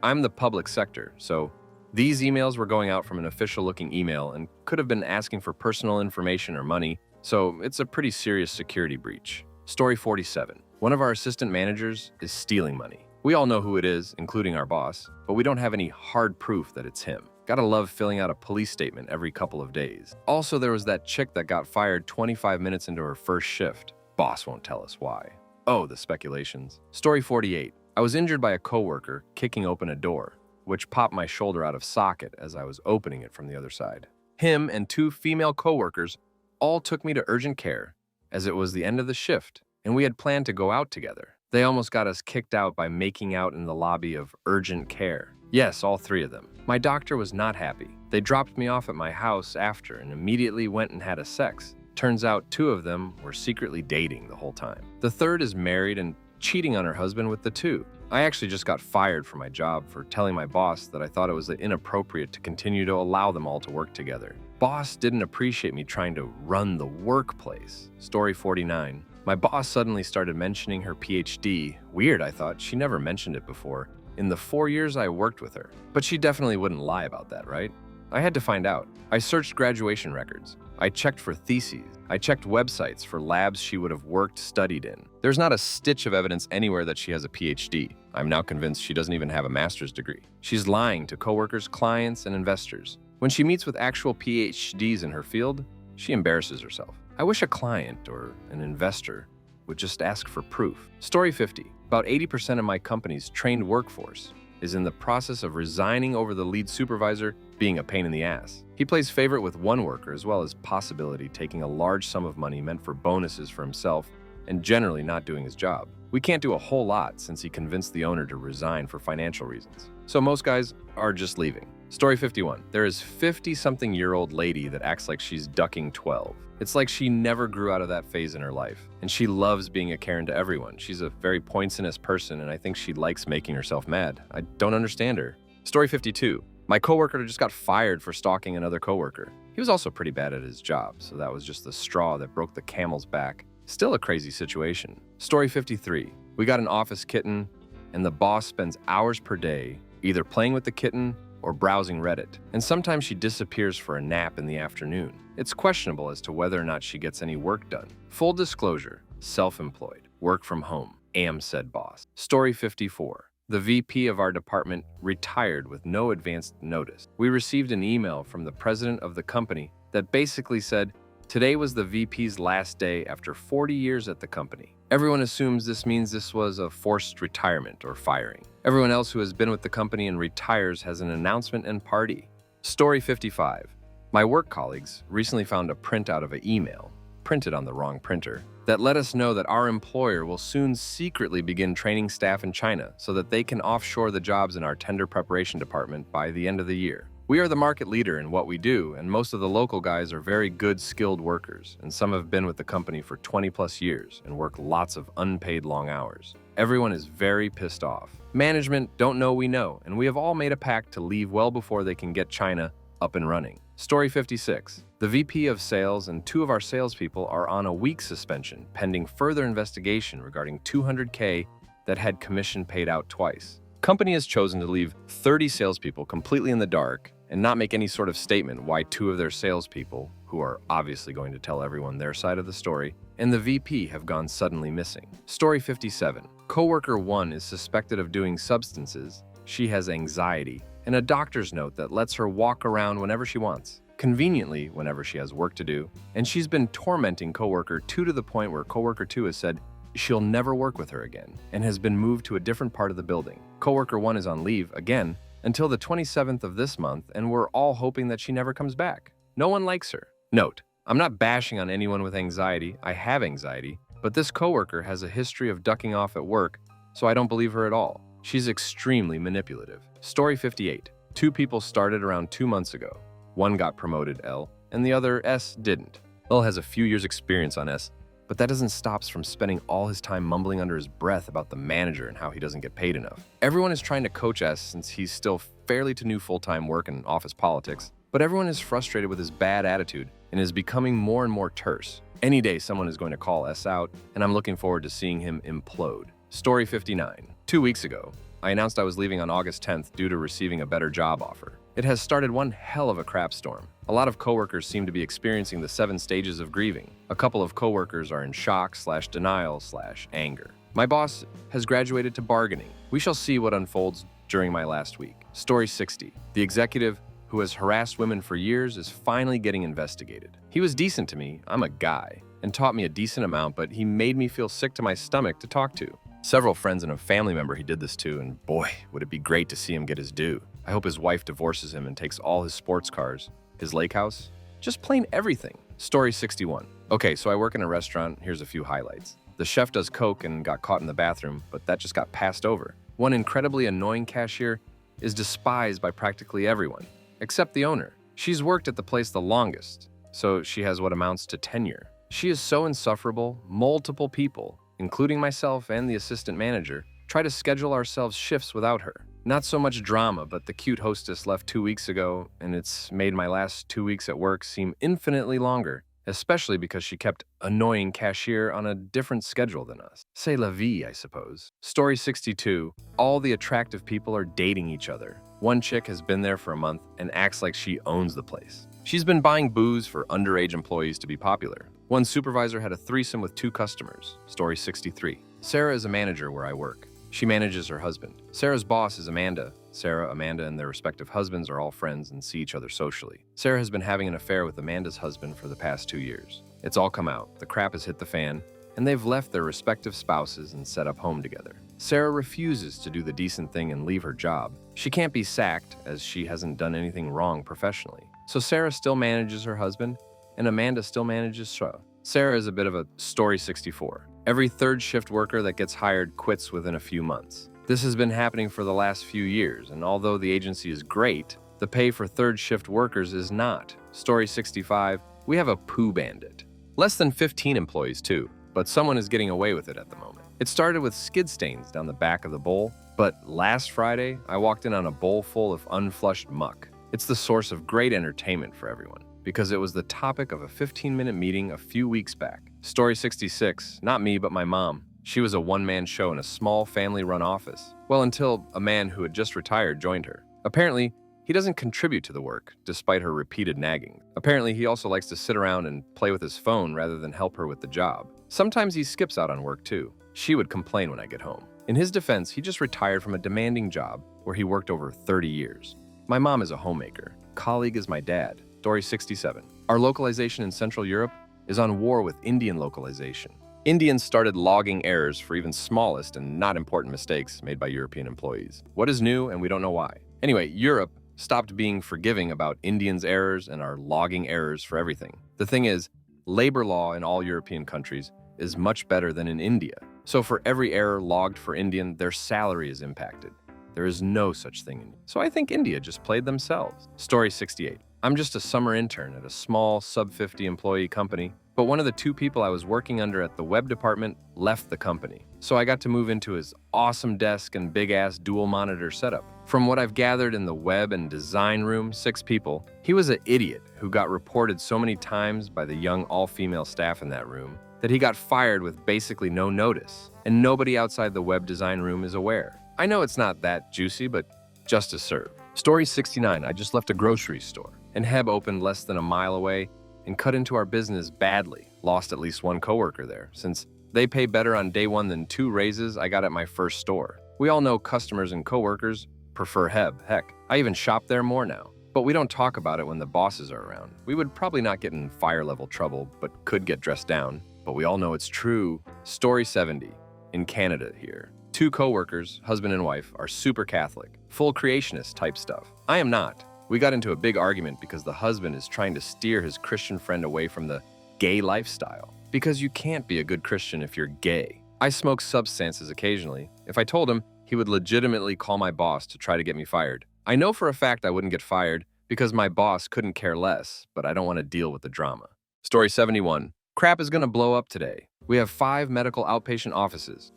I'm the public sector, so these emails were going out from an official-looking email and could have been asking for personal information or money, so it's a pretty serious security breach. Story 47. One of our assistant managers is stealing money. We all know who it is, including our boss, but we don't have any hard proof that it's him. Gotta love filling out a police statement every couple of days. Also, there was that chick that got fired 25 minutes into her first shift. Boss won't tell us why. Oh, the speculations. Story 48. I was injured by a coworker kicking open a door, which popped my shoulder out of socket as I was opening it from the other side. Him and 2 female coworkers all took me to urgent care as it was the end of the shift, and we had planned to go out together. They almost got us kicked out by making out in the lobby of urgent care. Yes, all 3 of them. My doctor was not happy. They dropped me off at my house after and immediately went and had a sex. Turns out 2 of them were secretly dating the whole time. The third is married and cheating on her husband with the 2. I actually just got fired from my job for telling my boss that I thought it was inappropriate to continue to allow them all to work together. Boss didn't appreciate me trying to run the workplace. Story 49. My boss suddenly started mentioning her PhD. Weird, I thought. She never mentioned it before in the 4 years I worked with her. But she definitely wouldn't lie about that, right? I had to find out. I searched graduation records. I checked for theses. I checked websites for labs she would have studied in. There's not a stitch of evidence anywhere that she has a PhD. I'm now convinced she doesn't even have a master's degree. She's lying to coworkers, clients, and investors. When she meets with actual PhDs in her field, she embarrasses herself. I wish a client or an investor would just ask for proof. Story 50. About 80% of my company's trained workforce is in the process of resigning over the lead supervisor being a pain in the ass. He plays favorite with one worker as well as possibility taking a large sum of money meant for bonuses for himself and generally not doing his job. We can't do a whole lot since he convinced the owner to resign for financial reasons. So most guys are just leaving. Story 51. There is 50-something-year-old lady that acts like she's ducking 12. It's like she never grew out of that phase in her life, and she loves being a Karen to everyone. She's a very poisonous person, and I think she likes making herself mad. I don't understand her. Story 52. My coworker just got fired for stalking another coworker. He was also pretty bad at his job, so that was just the straw that broke the camel's back. Still a crazy situation. Story 53. We got an office kitten, and the boss spends hours per day either playing with the kitten or browsing Reddit, and sometimes she disappears for a nap in the afternoon. It's questionable as to whether or not she gets any work done. Full disclosure, self-employed, work from home, am said boss. Story 54. The VP of our department retired with no advance notice. We received an email from the president of the company that basically said, today was the VP's last day after 40 years at the company. Everyone assumes this means this was a forced retirement or firing. Everyone else who has been with the company and retires has an announcement and party. Story 55. My work colleagues recently found a printout of an email, printed on the wrong printer, that let us know that our employer will soon secretly begin training staff in China so that they can offshore the jobs in our tender preparation department by the end of the year. We are the market leader in what we do, and most of the local guys are very good, skilled workers, and some have been with the company for 20+ years and work lots of unpaid long hours. Everyone is very pissed off. Management don't know we know, and we have all made a pact to leave well before they can get China up and running. Story 56. The VP of sales and 2 of our salespeople are on a week suspension pending further investigation regarding $200K that had commission paid out twice. Company has chosen to leave 30 salespeople completely in the dark and not make any sort of statement why 2 of their salespeople, who are obviously going to tell everyone their side of the story, and the VP have gone suddenly missing. Story 57. Coworker 1 is suspected of doing substances. She has anxiety and a doctor's note that lets her walk around whenever she wants, conveniently whenever she has work to do, and she's been tormenting coworker 2 to the point where coworker 2 has said she'll never work with her again and has been moved to a different part of the building. Coworker 1 is on leave again until the 27th of this month, and we're all hoping that she never comes back. No one likes her. Note, I'm not bashing on anyone with anxiety. I have anxiety, but this coworker has a history of ducking off at work, so I don't believe her at all. She's extremely manipulative. Story 58. 2 people started around 2 months ago. One got promoted, L, and the other, S, didn't. L has a few years experience on S, but that doesn't stop us from spending all his time mumbling under his breath about the manager and how he doesn't get paid enough. Everyone is trying to coach S since he's still fairly to new full-time work and office politics, but everyone is frustrated with his bad attitude and is becoming more and more terse. Any day someone is going to call S out, and I'm looking forward to seeing him implode. Story 59. 2 weeks ago, I announced I was leaving on August 10th due to receiving a better job offer. It has started one hell of a crap storm. A lot of coworkers seem to be experiencing the 7 stages of grieving. A couple of coworkers are in shock/denial/anger. My boss has graduated to bargaining. We shall see what unfolds during my last week. Story 60. The executive who has harassed women for years is finally getting investigated. He was decent to me, I'm a guy, and taught me a decent amount, but he made me feel sick to my stomach to talk to. Several friends and a family member he did this to, and boy, would it be great to see him get his due. I hope his wife divorces him and takes all his sports cars, his lake house, just plain everything. Story 61. Okay, so I work in a restaurant. Here's a few highlights. The chef does coke and got caught in the bathroom, but that just got passed over. One incredibly annoying cashier is despised by practically everyone, except the owner. She's worked at the place the longest, so she has what amounts to tenure. She is so insufferable, multiple people, including myself and the assistant manager, try to schedule ourselves shifts without her. Not so much drama, but the cute hostess left 2 weeks ago, and it's made my last 2 weeks at work seem infinitely longer, especially because she kept annoying cashier on a different schedule than us. C'est la vie, I suppose. Story 62. All the attractive people are dating each other. One chick has been there for a month and acts like she owns the place. She's been buying booze for underage employees to be popular. One supervisor had a threesome with 2 customers. Story 63. Sarah is a manager where I work. She manages her husband. Sarah's boss is Amanda. Sarah, Amanda, and their respective husbands are all friends and see each other socially. Sarah has been having an affair with Amanda's husband for the past 2 years. It's all come out. The crap has hit the fan, and they've left their respective spouses and set up home together. Sarah refuses to do the decent thing and leave her job. She can't be sacked, as she hasn't done anything wrong professionally. So Sarah still manages her husband, and Amanda still manages Sarah. Sarah is a bit of a story 64. Every third shift worker that gets hired quits within a few months. This has been happening for the last few years, and although the agency is great, the pay for third shift workers is not. Story 65, we have a poo bandit. Less than 15 employees too, but someone is getting away with it at the moment. It started with skid stains down the back of the bowl, but last Friday, I walked in on a bowl full of unflushed muck. It's the source of great entertainment for everyone, because it was the topic of a 15-minute meeting a few weeks back. Story 66, not me, but my mom. She was a one-man show in a small family-run office. Well, until a man who had just retired joined her. Apparently, he doesn't contribute to the work, despite her repeated nagging. Apparently, he also likes to sit around and play with his phone rather than help her with the job. Sometimes he skips out on work too. She would complain when I get home. In his defense, he just retired from a demanding job where he worked over 30 years. My mom is a homemaker. Colleague is my dad. Story 67. Our localization in Central Europe is on war with Indian localization. Indians started logging errors for even smallest and not important mistakes made by European employees. What is new, and we don't know why. Anyway, Europe stopped being forgiving about Indians' errors and are logging errors for everything. The thing is, labor law in all European countries is much better than in India. So for every error logged for Indian, their salary is impacted. There is no such thing. So I think India just played themselves. Story 68. I'm just a summer intern at a small sub-50 employee company, but one of the two people I was working under at the web department left the company. So I got to move into his awesome desk and big-ass dual-monitor setup. From what I've gathered in the web and design room, 6 people, he was an idiot who got reported so many times by the young all-female staff in that room that he got fired with basically no notice, and nobody outside the web design room is aware. I know it's not that juicy, but justice served. Story 69, I just left a grocery store, and Heb opened less than a mile away and cut into our business badly. Lost at least one coworker there, since they pay better on day one than 2 raises I got at my first store. We all know customers and coworkers prefer Heb. Heck, I even shop there more now. But we don't talk about it when the bosses are around. We would probably not get in fire-level trouble, but could get dressed down. But we all know it's true. Story 70, in Canada here. 2 coworkers, husband and wife, are super Catholic, full creationist type stuff. I am not. We got into a big argument because the husband is trying to steer his Christian friend away from the gay lifestyle. Because you can't be a good Christian if you're gay. I smoke substances occasionally. If I told him, he would legitimately call my boss to try to get me fired. I know for a fact I wouldn't get fired because my boss couldn't care less, but I don't want to deal with the drama. Story 71. Crap is gonna blow up today. We have 5 medical outpatient offices.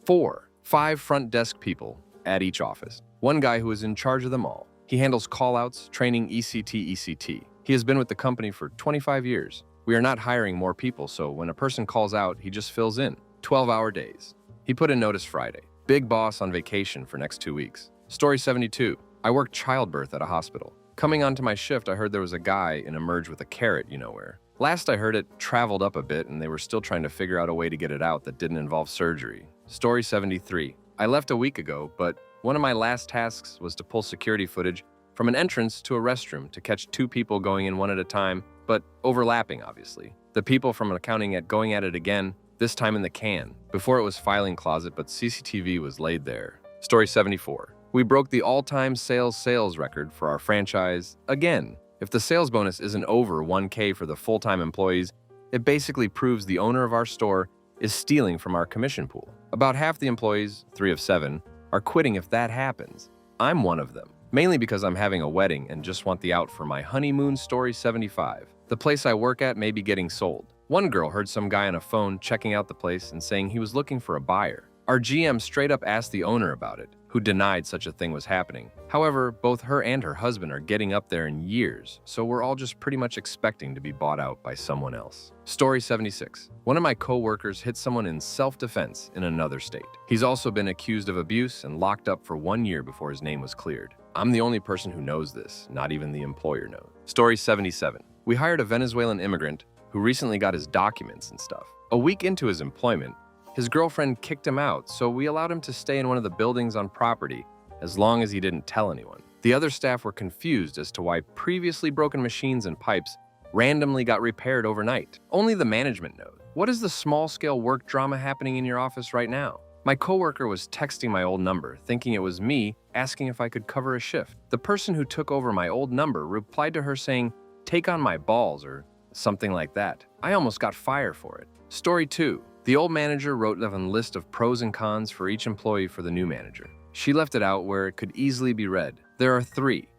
5 front desk people at each office. One guy who is in charge of them all. He handles call-outs, training, ECT. He has been with the company for 25 years. We are not hiring more people, so when a person calls out, he just fills in. 12-hour days. He put in notice Friday. Big boss on vacation for next 2 weeks. Story 72. I work childbirth at a hospital. Coming onto my shift, I heard there was a guy in Emerge with a carrot you know where. Last I heard, it traveled up a bit and they were still trying to figure out a way to get it out that didn't involve surgery. Story 73. I left a week ago, but one of my last tasks was to pull security footage from an entrance to a restroom to catch 2 people going in one at a time, but overlapping, obviously. The people from accounting going at it again, this time in the can. Before it was filing closet, but CCTV was laid there. Story 74. We broke the all-time sales record for our franchise again. If the sales bonus isn't over $1K for the full-time employees, it basically proves the owner of our store is stealing from our commission pool. About half the employees, 3 of 7, are quitting if that happens. I'm one of them, mainly because I'm having a wedding and just want the out for my honeymoon. Story 75. The place I work at may be getting sold. One girl heard some guy on a phone checking out the place and saying he was looking for a buyer. Our GM straight up asked the owner about it, who denied such a thing was happening. However, both her and her husband are getting up there in years, so we're all just pretty much expecting to be bought out by someone else. Story 76. One of my co-workers hit someone in self-defense in another state. He's also been accused of abuse and locked up for 1 year before his name was cleared. I'm the only person who knows this, not even the employer knows. Story 77. We hired a Venezuelan immigrant who recently got his documents and stuff. A week into his employment, his girlfriend kicked him out, so we allowed him to stay in one of the buildings on property as long as he didn't tell anyone. The other staff were confused as to why previously broken machines and pipes randomly got repaired overnight. Only the management knows. What is the small-scale work drama happening in your office right now? My coworker was texting my old number, thinking it was me, asking if I could cover a shift. The person who took over my old number replied to her saying, "Take on my balls," or something like that. I almost got fired for it. Story 2. The old manager wrote a list of pros and cons for each employee for the new manager. She left it out where it could easily be read. There are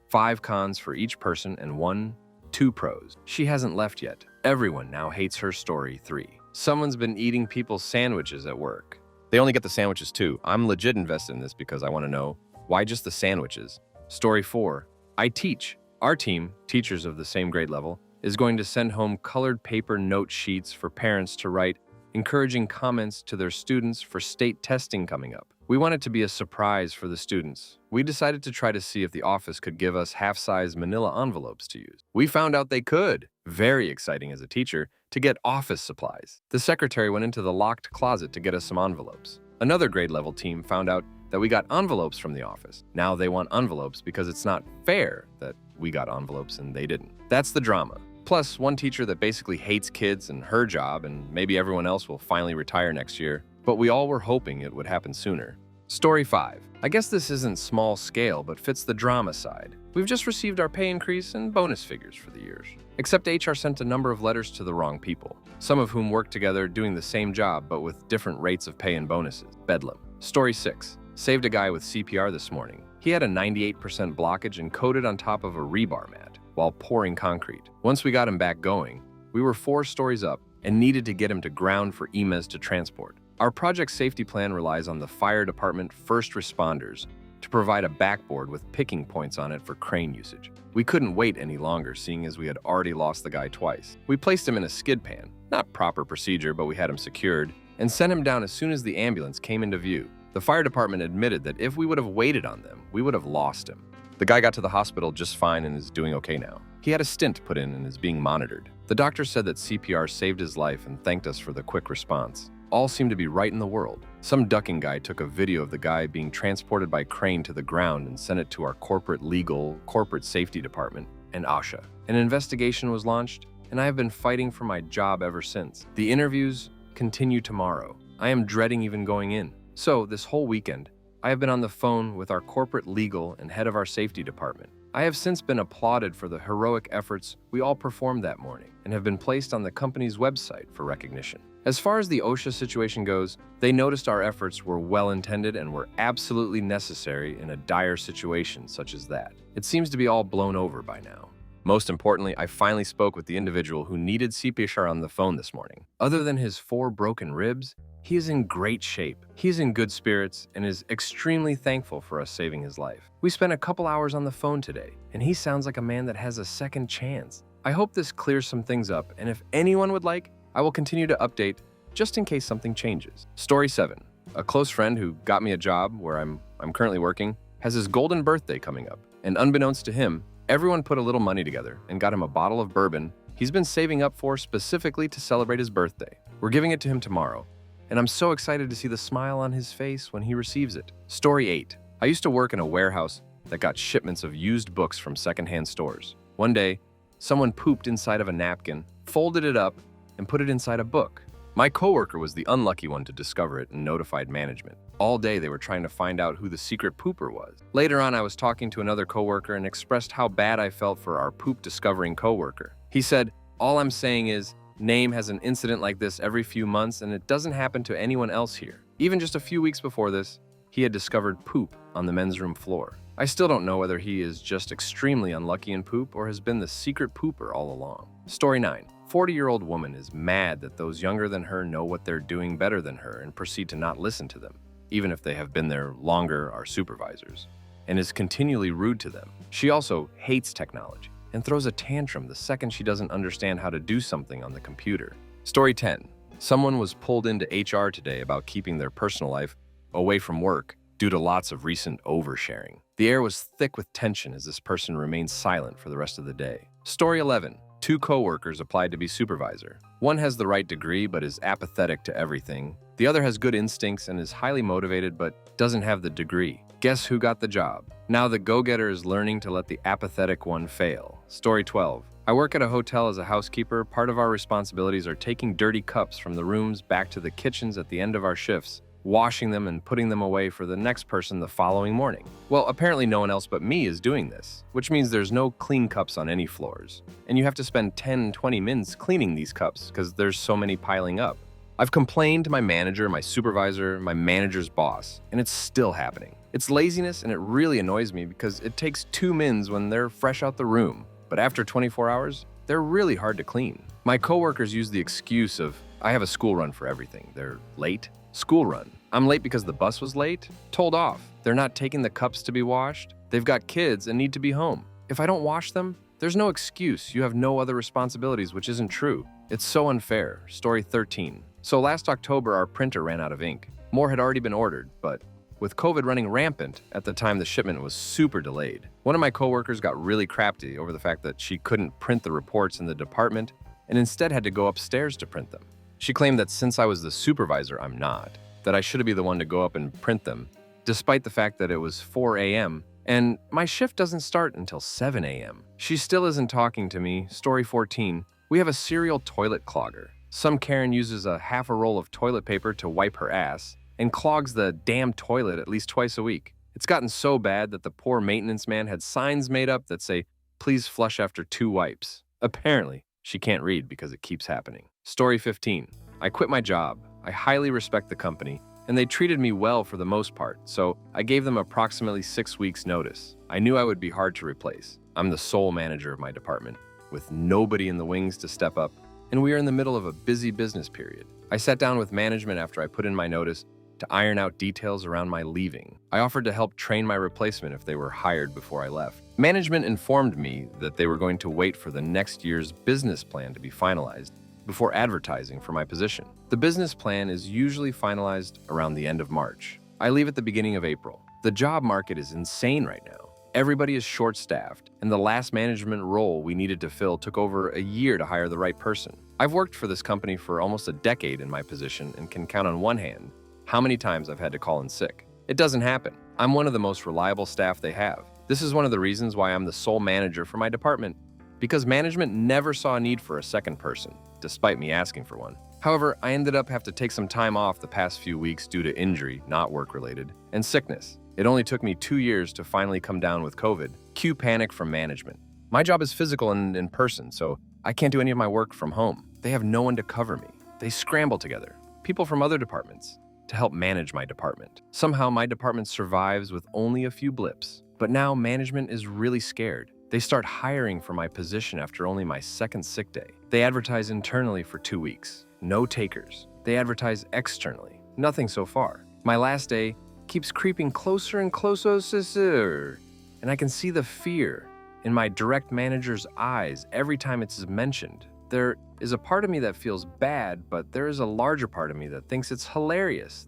5 cons for each person and 2 pros. She hasn't left yet. Everyone now hates her. Story 3. Someone's been eating people's sandwiches at work. They only get the sandwiches too. I'm legit invested in this because I want to know, why just the sandwiches? Story 4. I teach. Our team, teachers of the same grade level, is going to send home colored paper note sheets for parents to write encouraging comments to their students for state testing coming up. We want it to be a surprise for the students. We decided to try to see if the office could give us half-size manila envelopes to use. We found out they could. Very exciting as a teacher to get office supplies. The secretary went into the locked closet to get us some envelopes. Another grade-level team found out that we got envelopes from the office. Now they want envelopes because it's not fair that we got envelopes and they didn't. That's the drama. Plus, one teacher that basically hates kids and her job, and maybe everyone else will finally retire next year, but we all were hoping it would happen sooner. Story 5. I guess this isn't small scale, but fits the drama side. We've just received our pay increase and bonus figures for the years. Except HR sent a number of letters to the wrong people, some of whom work together doing the same job but with different rates of pay and bonuses. Bedlam. Story 6. Saved a guy with CPR this morning. He had a 98% blockage and coated on top of a rebar mat while pouring concrete. Once we got him back going, we were 4 stories up and needed to get him to ground for EMS to transport. Our project safety plan relies on the fire department first responders to provide a backboard with picking points on it for crane usage. We couldn't wait any longer, seeing as we had already lost the guy twice. We placed him in a skid pan, not proper procedure, but we had him secured, and sent him down as soon as the ambulance came into view. The fire department admitted that if we would have waited on them, we would have lost him. The guy got to the hospital just fine and is doing okay now. He had a stent put in and is being monitored. The doctor said that CPR saved his life and thanked us for the quick response. All seemed to be right in the world. Some ducking guy took a video of the guy being transported by crane to the ground and sent it to our corporate safety department, and OSHA. An investigation was launched, and I have been fighting for my job ever since. The interviews continue tomorrow. I am dreading even going in. So, this whole weekend, I have been on the phone with our corporate legal and head of our safety department. I have since been applauded for the heroic efforts we all performed that morning and have been placed on the company's website for recognition. As far as the OSHA situation goes, they noticed our efforts were well-intended and were absolutely necessary in a dire situation such as that. It seems to be all blown over by now. Most importantly, I finally spoke with the individual who needed CPR on the phone this morning. Other than his 4 broken ribs, he is in great shape. He's in good spirits and is extremely thankful for us saving his life. We spent a couple hours on the phone today, and he sounds like a man that has a second chance. I hope this clears some things up, and if anyone would like, I will continue to update just in case something changes. Story 7. A close friend who got me a job where I'm currently working has his golden birthday coming up, and unbeknownst to him, everyone put a little money together and got him a bottle of bourbon he's been saving up for specifically to celebrate his birthday. We're giving it to him tomorrow, and I'm so excited to see the smile on his face when he receives it. Story 8. I used to work in a warehouse that got shipments of used books from secondhand stores. One day, someone pooped inside of a napkin, folded it up, and put it inside a book. My coworker was the unlucky one to discover it and notified management. All day they were trying to find out who the secret pooper was. Later on, I was talking to another coworker and expressed how bad I felt for our poop-discovering coworker. He said, "All I'm saying is, Name has an incident like this every few months and it doesn't happen to anyone else here. Even just a few weeks before this, he had discovered poop on the men's room floor. I still don't know whether he is just extremely unlucky in poop or has been the secret pooper all along." Story 9. 40-year-old woman is mad that those younger than her know what they're doing better than her and proceed to not listen to them, even if they have been there longer, are supervisors, and is continually rude to them. She also hates technology and throws a tantrum the second she doesn't understand how to do something on the computer. Story 10. Someone was pulled into HR today about keeping their personal life away from work due to lots of recent oversharing. The air was thick with tension as this person remained silent for the rest of the day. Story 11. 2 coworkers applied to be supervisor. One has the right degree but is apathetic to everything. The other has good instincts and is highly motivated but doesn't have the degree. Guess who got the job? Now the go-getter is learning to let the apathetic one fail. Story 12. I work at a hotel as a housekeeper. Part of our responsibilities are taking dirty cups from the rooms back to the kitchens at the end of our shifts, washing them and putting them away for the next person the following morning. Well, apparently no one else but me is doing this, which means there's no clean cups on any floors. And you have to spend 10-20 minutes cleaning these cups because there's so many piling up. I've complained to my manager, my supervisor, my manager's boss, and it's still happening. It's laziness, and it really annoys me because it takes 2 minutes when they're fresh out the room. But after 24 hours, they're really hard to clean. My coworkers use the excuse of, I have a school run for everything. They're late. School run. I'm late because the bus was late. Told off. They're not taking the cups to be washed. They've got kids and need to be home. If I don't wash them, there's no excuse. You have no other responsibilities, which isn't true. It's so unfair. Story 13. So last October, our printer ran out of ink. More had already been ordered, but with COVID running rampant at the time, the shipment was super delayed. One of my coworkers got really crafty over the fact that she couldn't print the reports in the department and instead had to go upstairs to print them. She claimed that since I was the supervisor, I'm not, that I should be the one to go up and print them, despite the fact that it was 4 a.m. and my shift doesn't start until 7 a.m. She still isn't talking to me. Story 14. We have a serial toilet clogger. Some Karen uses a half a roll of toilet paper to wipe her ass and clogs the damn toilet at least twice a week. It's gotten so bad that the poor maintenance man had signs made up that say, please flush after 2 wipes. Apparently, she can't read because it keeps happening. Story 15. I quit my job. I highly respect the company, and they treated me well for the most part, so I gave them approximately 6 weeks' notice. I knew I would be hard to replace. I'm the sole manager of my department, with nobody in the wings to step up, and we are in the middle of a busy business period. I sat down with management after I put in my notice to iron out details around my leaving. I offered to help train my replacement if they were hired before I left. Management informed me that they were going to wait for the next year's business plan to be finalized before advertising for my position. The business plan is usually finalized around the end of March. I leave at the beginning of April. The job market is insane right now. Everybody is short-staffed, and the last management role we needed to fill took over a year to hire the right person. I've worked for this company for almost a decade in my position and can count on one hand how many times I've had to call in sick. It doesn't happen. I'm one of the most reliable staff they have. This is one of the reasons why I'm the sole manager for my department, because management never saw a need for a second person, despite me asking for one. However, I ended up having to take some time off the past few weeks due to injury, not work-related, and sickness. It only took me 2 years to finally come down with COVID. Cue panic from management. My job is physical and in person, so I can't do any of my work from home. They have no one to cover me. They scramble together, people from other departments, to help manage my department. Somehow my department survives with only a few blips. But now management is really scared. They start hiring for my position after only my second sick day. They advertise internally for 2 weeks. No takers. They advertise externally. Nothing so far. My last day keeps creeping closer and closer, and I can see the fear in my direct manager's eyes every time it's mentioned. There is a part of me that feels bad, but there is a larger part of me that thinks it's hilarious.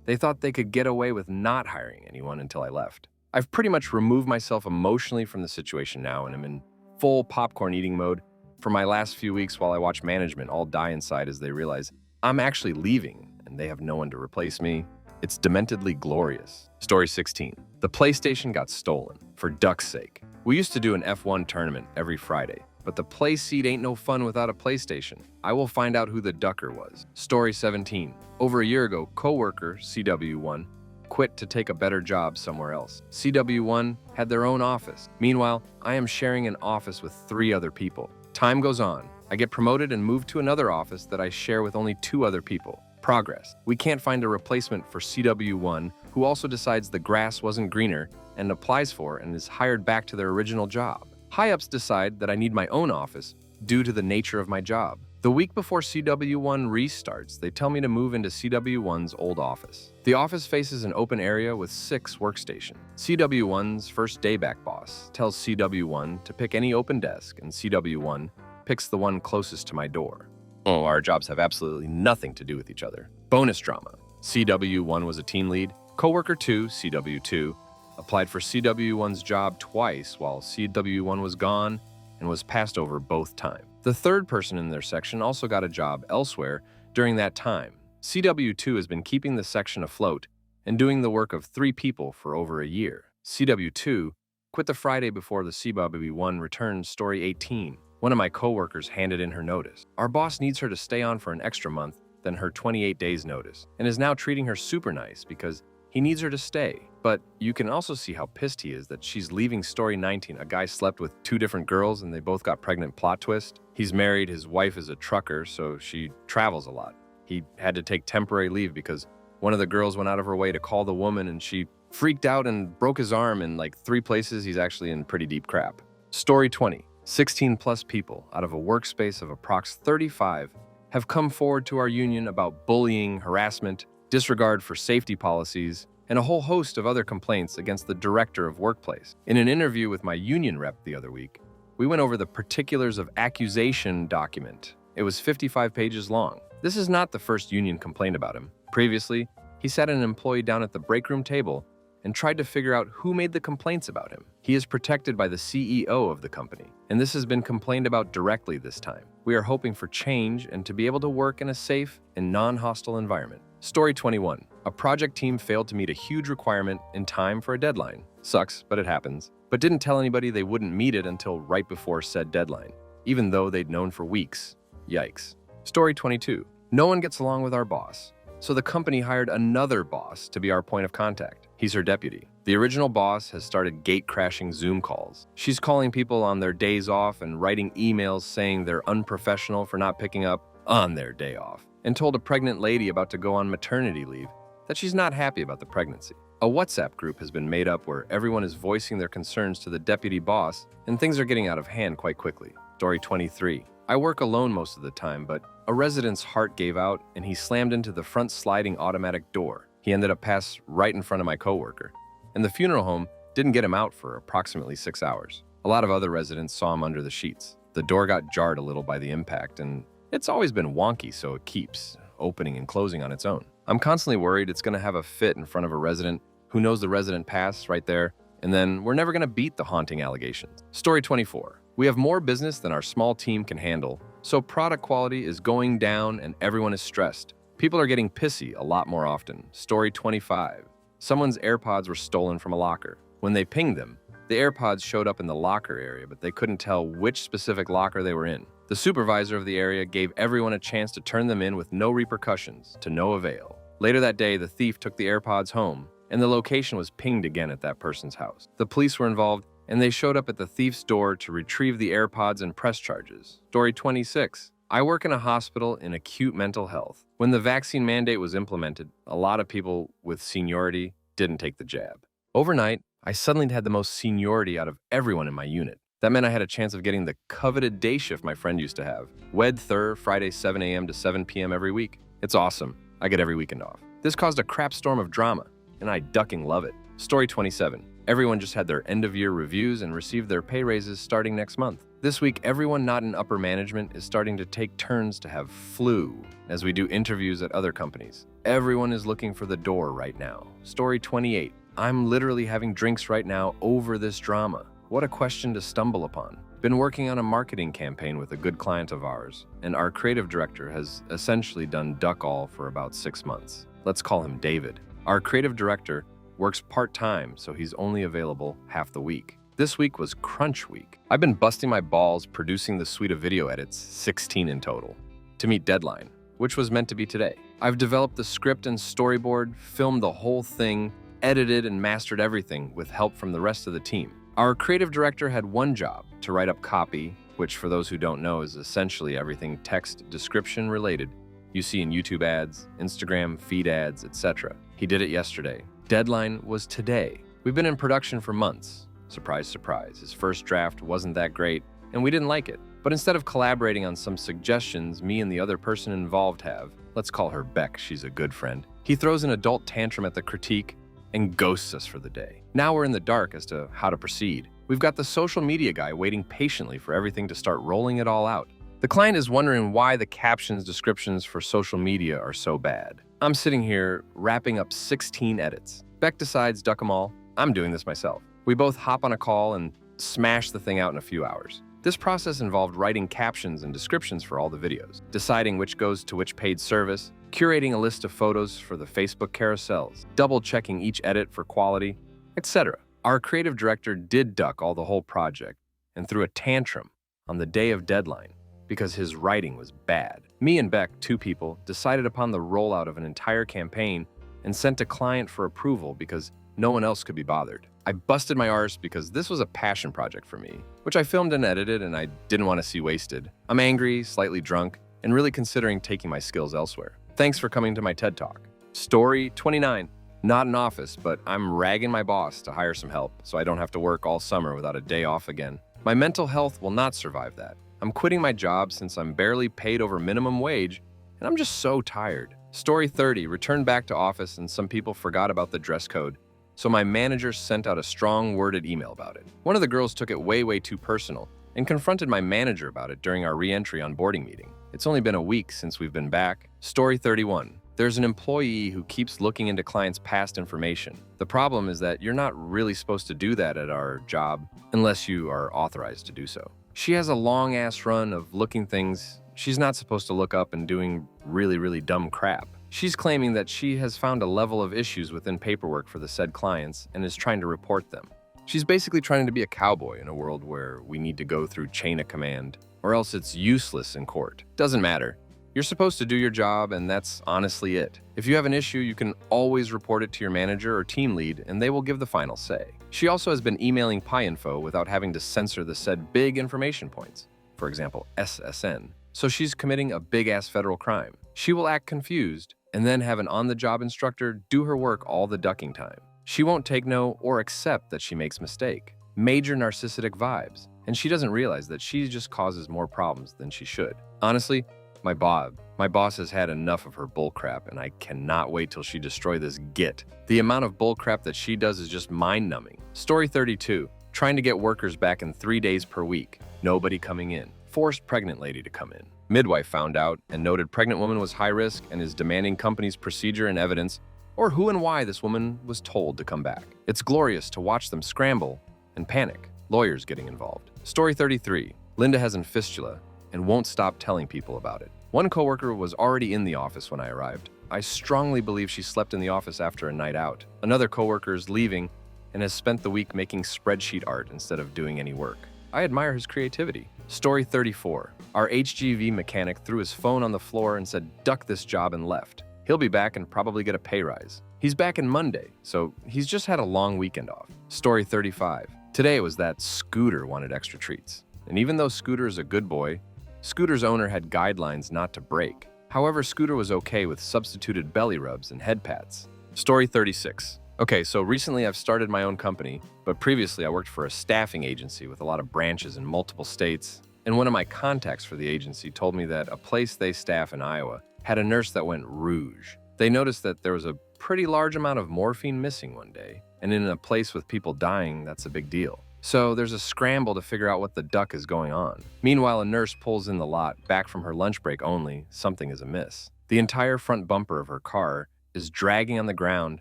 They thought they could get away with not hiring anyone until I left. I've pretty much removed myself emotionally from the situation now, and I'm in full popcorn eating mode for my last few weeks while I watch management all die inside as they realize I'm actually leaving and they have no one to replace me. It's dementedly glorious. Story 16. The PlayStation got stolen, for duck's sake. We used to do an F1 tournament every Friday, but the play seat ain't no fun without a PlayStation. I will find out who the ducker was. Story 17. Over a year ago, coworker CW1 quit to take a better job somewhere else. CW1 had their own office. Meanwhile, I am sharing an office with 3 other people. Time goes on. I get promoted and move to another office that I share with only 2 other people. Progress. We can't find a replacement for CW1, who also decides the grass wasn't greener and applies for and is hired back to their original job. High-ups decide that I need my own office due to the nature of my job. The week before CW1 restarts, they tell me to move into CW1's old office. The office faces an open area with 6 workstations. CW1's first day back boss tells CW1 to pick any open desk, and CW1 picks the one closest to my door. Oh, our jobs have absolutely nothing to do with each other. Bonus drama. CW1 was a team lead. Coworker 2, CW2, applied for CW1's job twice while CW1 was gone and was passed over both times. The third person in their section also got a job elsewhere during that time. CW2 has been keeping the section afloat and doing the work of 3 people for over a year. CW2 quit the Friday before the CW1 returned. Story 18. One of my coworkers handed in her notice. Our boss needs her to stay on for an extra month than her 28 days notice, and is now treating her super nice because he needs her to stay. But you can also see how pissed he is that she's leaving story 19. A guy slept with 2 different girls and they both got pregnant. Plot twist. He's married, his wife is a trucker, so she travels a lot. He had to take temporary leave because one of the girls went out of her way to call the woman and she freaked out and broke his arm in like 3 places. He's actually in pretty deep crap. Story 20. 16 plus people out of a workspace of approx 35 have come forward to our union about bullying, harassment, disregard for safety policies, and a whole host of other complaints against the director of workplace. In an interview with my union rep the other week, we went over the particulars of accusation document. It was 55 pages long. This is not the first union complaint about him. Previously, he sat an employee down at the break room table and tried to figure out who made the complaints about him. He is protected by the CEO of the company, and this has been complained about directly this time. We are hoping for change and to be able to work in a safe and non-hostile environment. Story 21. A project team failed to meet a huge requirement in time for a deadline. Sucks, but it happens. But didn't tell anybody they wouldn't meet it until right before said deadline, even though they'd known for weeks. Yikes. Story 22. No one gets along with our boss, so the company hired another boss to be our point of contact. He's her deputy. The original boss has started gate-crashing Zoom calls. She's calling people on their days off and writing emails saying they're unprofessional for not picking up on their day off, and told a pregnant lady about to go on maternity leave that she's not happy about the pregnancy. A WhatsApp group has been made up where everyone is voicing their concerns to the deputy boss, and things are getting out of hand quite quickly. Story 23. I work alone most of the time, but a resident's heart gave out and he slammed into the front sliding automatic door. He ended up passed right in front of my coworker, and the funeral home didn't get him out for approximately 6 hours. A lot of other residents saw him under the sheets. The door got jarred a little by the impact, and it's always been wonky, so it keeps opening and closing on its own. I'm constantly worried it's going to have a fit in front of a resident who knows the resident passed right there, and then we're never going to beat the haunting allegations. Story 24. We have more business than our small team can handle, so product quality is going down and everyone is stressed. People are getting pissy a lot more often. Story 25. Someone's AirPods were stolen from a locker. When they pinged them, the AirPods showed up in the locker area, but they couldn't tell which specific locker they were in. The supervisor of the area gave everyone a chance to turn them in with no repercussions, to no avail. Later that day, the thief took the AirPods home, and the location was pinged again at that person's house. The police were involved, and they showed up at the thief's door to retrieve the AirPods and press charges. Story 26. I work in a hospital in acute mental health. When the vaccine mandate was implemented, a lot of people with seniority didn't take the jab. Overnight, I suddenly had the most seniority out of everyone in my unit. That meant I had a chance of getting the coveted day shift my friend used to have. Wed Thur, Friday 7 a.m. to 7 p.m. every week. It's awesome. I get every weekend off. This caused a crap storm of drama, and I ducking love it. Story 27. Everyone just had their end-of-year reviews and received their pay raises starting next month. This week, everyone not in upper management is starting to take turns to have flu as we do interviews at other companies. Everyone is looking for the door right now. Story 28. I'm literally having drinks right now over this drama. What a question to stumble upon. Been working on a marketing campaign with a good client of ours, and our creative director has essentially done duck all for about 6 months. Let's call him David. Our creative director works part-time, so he's only available half the week. This week was crunch week. I've been busting my balls producing the suite of video edits, 16 in total, to meet deadline, which was meant to be today. I've developed the script and storyboard, filmed the whole thing, edited and mastered everything with help from the rest of the team. Our creative director had one job, to write up copy, which for those who don't know is essentially everything text description related you see in YouTube ads, Instagram feed ads, etc. He did it yesterday. Deadline was today. We've been in production for months. Surprise, surprise. His first draft wasn't that great, and we didn't like it. But instead of collaborating on some suggestions me and the other person involved have, let's call her Beck, she's a good friend, he throws an adult tantrum at the critique and ghosts us for the day. Now we're in the dark as to how to proceed. We've got the social media guy waiting patiently for everything to start rolling it all out. The client is wondering why the captions descriptions for social media are so bad. I'm sitting here wrapping up 16 edits. Beck decides duck 'em all. I'm doing this myself. We both hop on a call and smash the thing out in a few hours. This process involved writing captions and descriptions for all the videos, deciding which goes to which paid service, curating a list of photos for the Facebook carousels, double-checking each edit for quality, etc. Our creative director did duck all the whole project and threw a tantrum on the day of deadline because his writing was bad. Me and Beck, two people, decided upon the rollout of an entire campaign and sent a client for approval because no one else could be bothered. I busted my arse because this was a passion project for me, which I filmed and edited and I didn't want to see wasted. I'm angry, slightly drunk, and really considering taking my skills elsewhere. Thanks for coming to my TED Talk. Story 29. Not an office, but I'm ragging my boss to hire some help so I don't have to work all summer without a day off again. My mental health will not survive that. I'm quitting my job since I'm barely paid over minimum wage, and I'm just so tired. Story 30. Returned back to office and some people forgot about the dress code, so my manager sent out a strong-worded email about it. One of the girls took it way too personal and confronted my manager about it during our re-entry onboarding meeting. It's only been a week since we've been back. Story 31. There's an employee who keeps looking into clients' past information. The problem is that you're not really supposed to do that at our job unless you are authorized to do so. She has a long-ass run of looking things she's not supposed to look up and doing really dumb crap. She's claiming that she has found a level of issues within paperwork for the said clients and is trying to report them. She's basically trying to be a cowboy in a world where we need to go through chain of command, or else it's useless in court. Doesn't matter. You're supposed to do your job, and that's honestly it. If you have an issue, you can always report it to your manager or team lead, and they will give the final say. She also has been emailing PyInfo without having to censor the said big information points, for example, SSN. So she's committing a big-ass federal crime. She will act confused and then have an on-the-job instructor do her work all the ducking time. She won't take no or accept that she makes mistake. Major narcissistic vibes, and she doesn't realize that she just causes more problems than she should. Honestly, my boss has had enough of her bullcrap, and I cannot wait till she destroy this git. The amount of bullcrap that she does is just mind-numbing. Story 32. Trying to get workers back in 3 days per week. Nobody coming in. Forced pregnant lady to come in. Midwife found out and noted pregnant woman was high risk and is demanding company's procedure and evidence, or who and why this woman was told to come back. It's glorious to watch them scramble and panic. Lawyers getting involved. Story 33. Linda has an fistula and won't stop telling people about it. One coworker was already in the office when I arrived. I strongly believe she slept in the office after a night out. Another coworker is leaving and has spent the week making spreadsheet art instead of doing any work. I admire his creativity. Story 34. Our HGV mechanic threw his phone on the floor and said, "Duck this job," and left. He'll be back and probably get a pay rise. He's back in Monday, so he's just had a long weekend off. Story 35. Today it was that Scooter wanted extra treats. And even though Scooter is a good boy, Scooter's owner had guidelines not to break. However, Scooter was okay with substituted belly rubs and head pats. Story 36. Okay, so recently I've started my own company, but previously I worked for a staffing agency with a lot of branches in multiple states, and one of my contacts for the agency told me that a place they staff in Iowa had a nurse that went rouge. They noticed that there was a pretty large amount of morphine missing one day, and in a place with people dying, that's a big deal. So there's a scramble to figure out what the duck is going on. Meanwhile, a nurse pulls in the lot, back from her lunch break only. Something is amiss. The entire front bumper of her car is dragging on the ground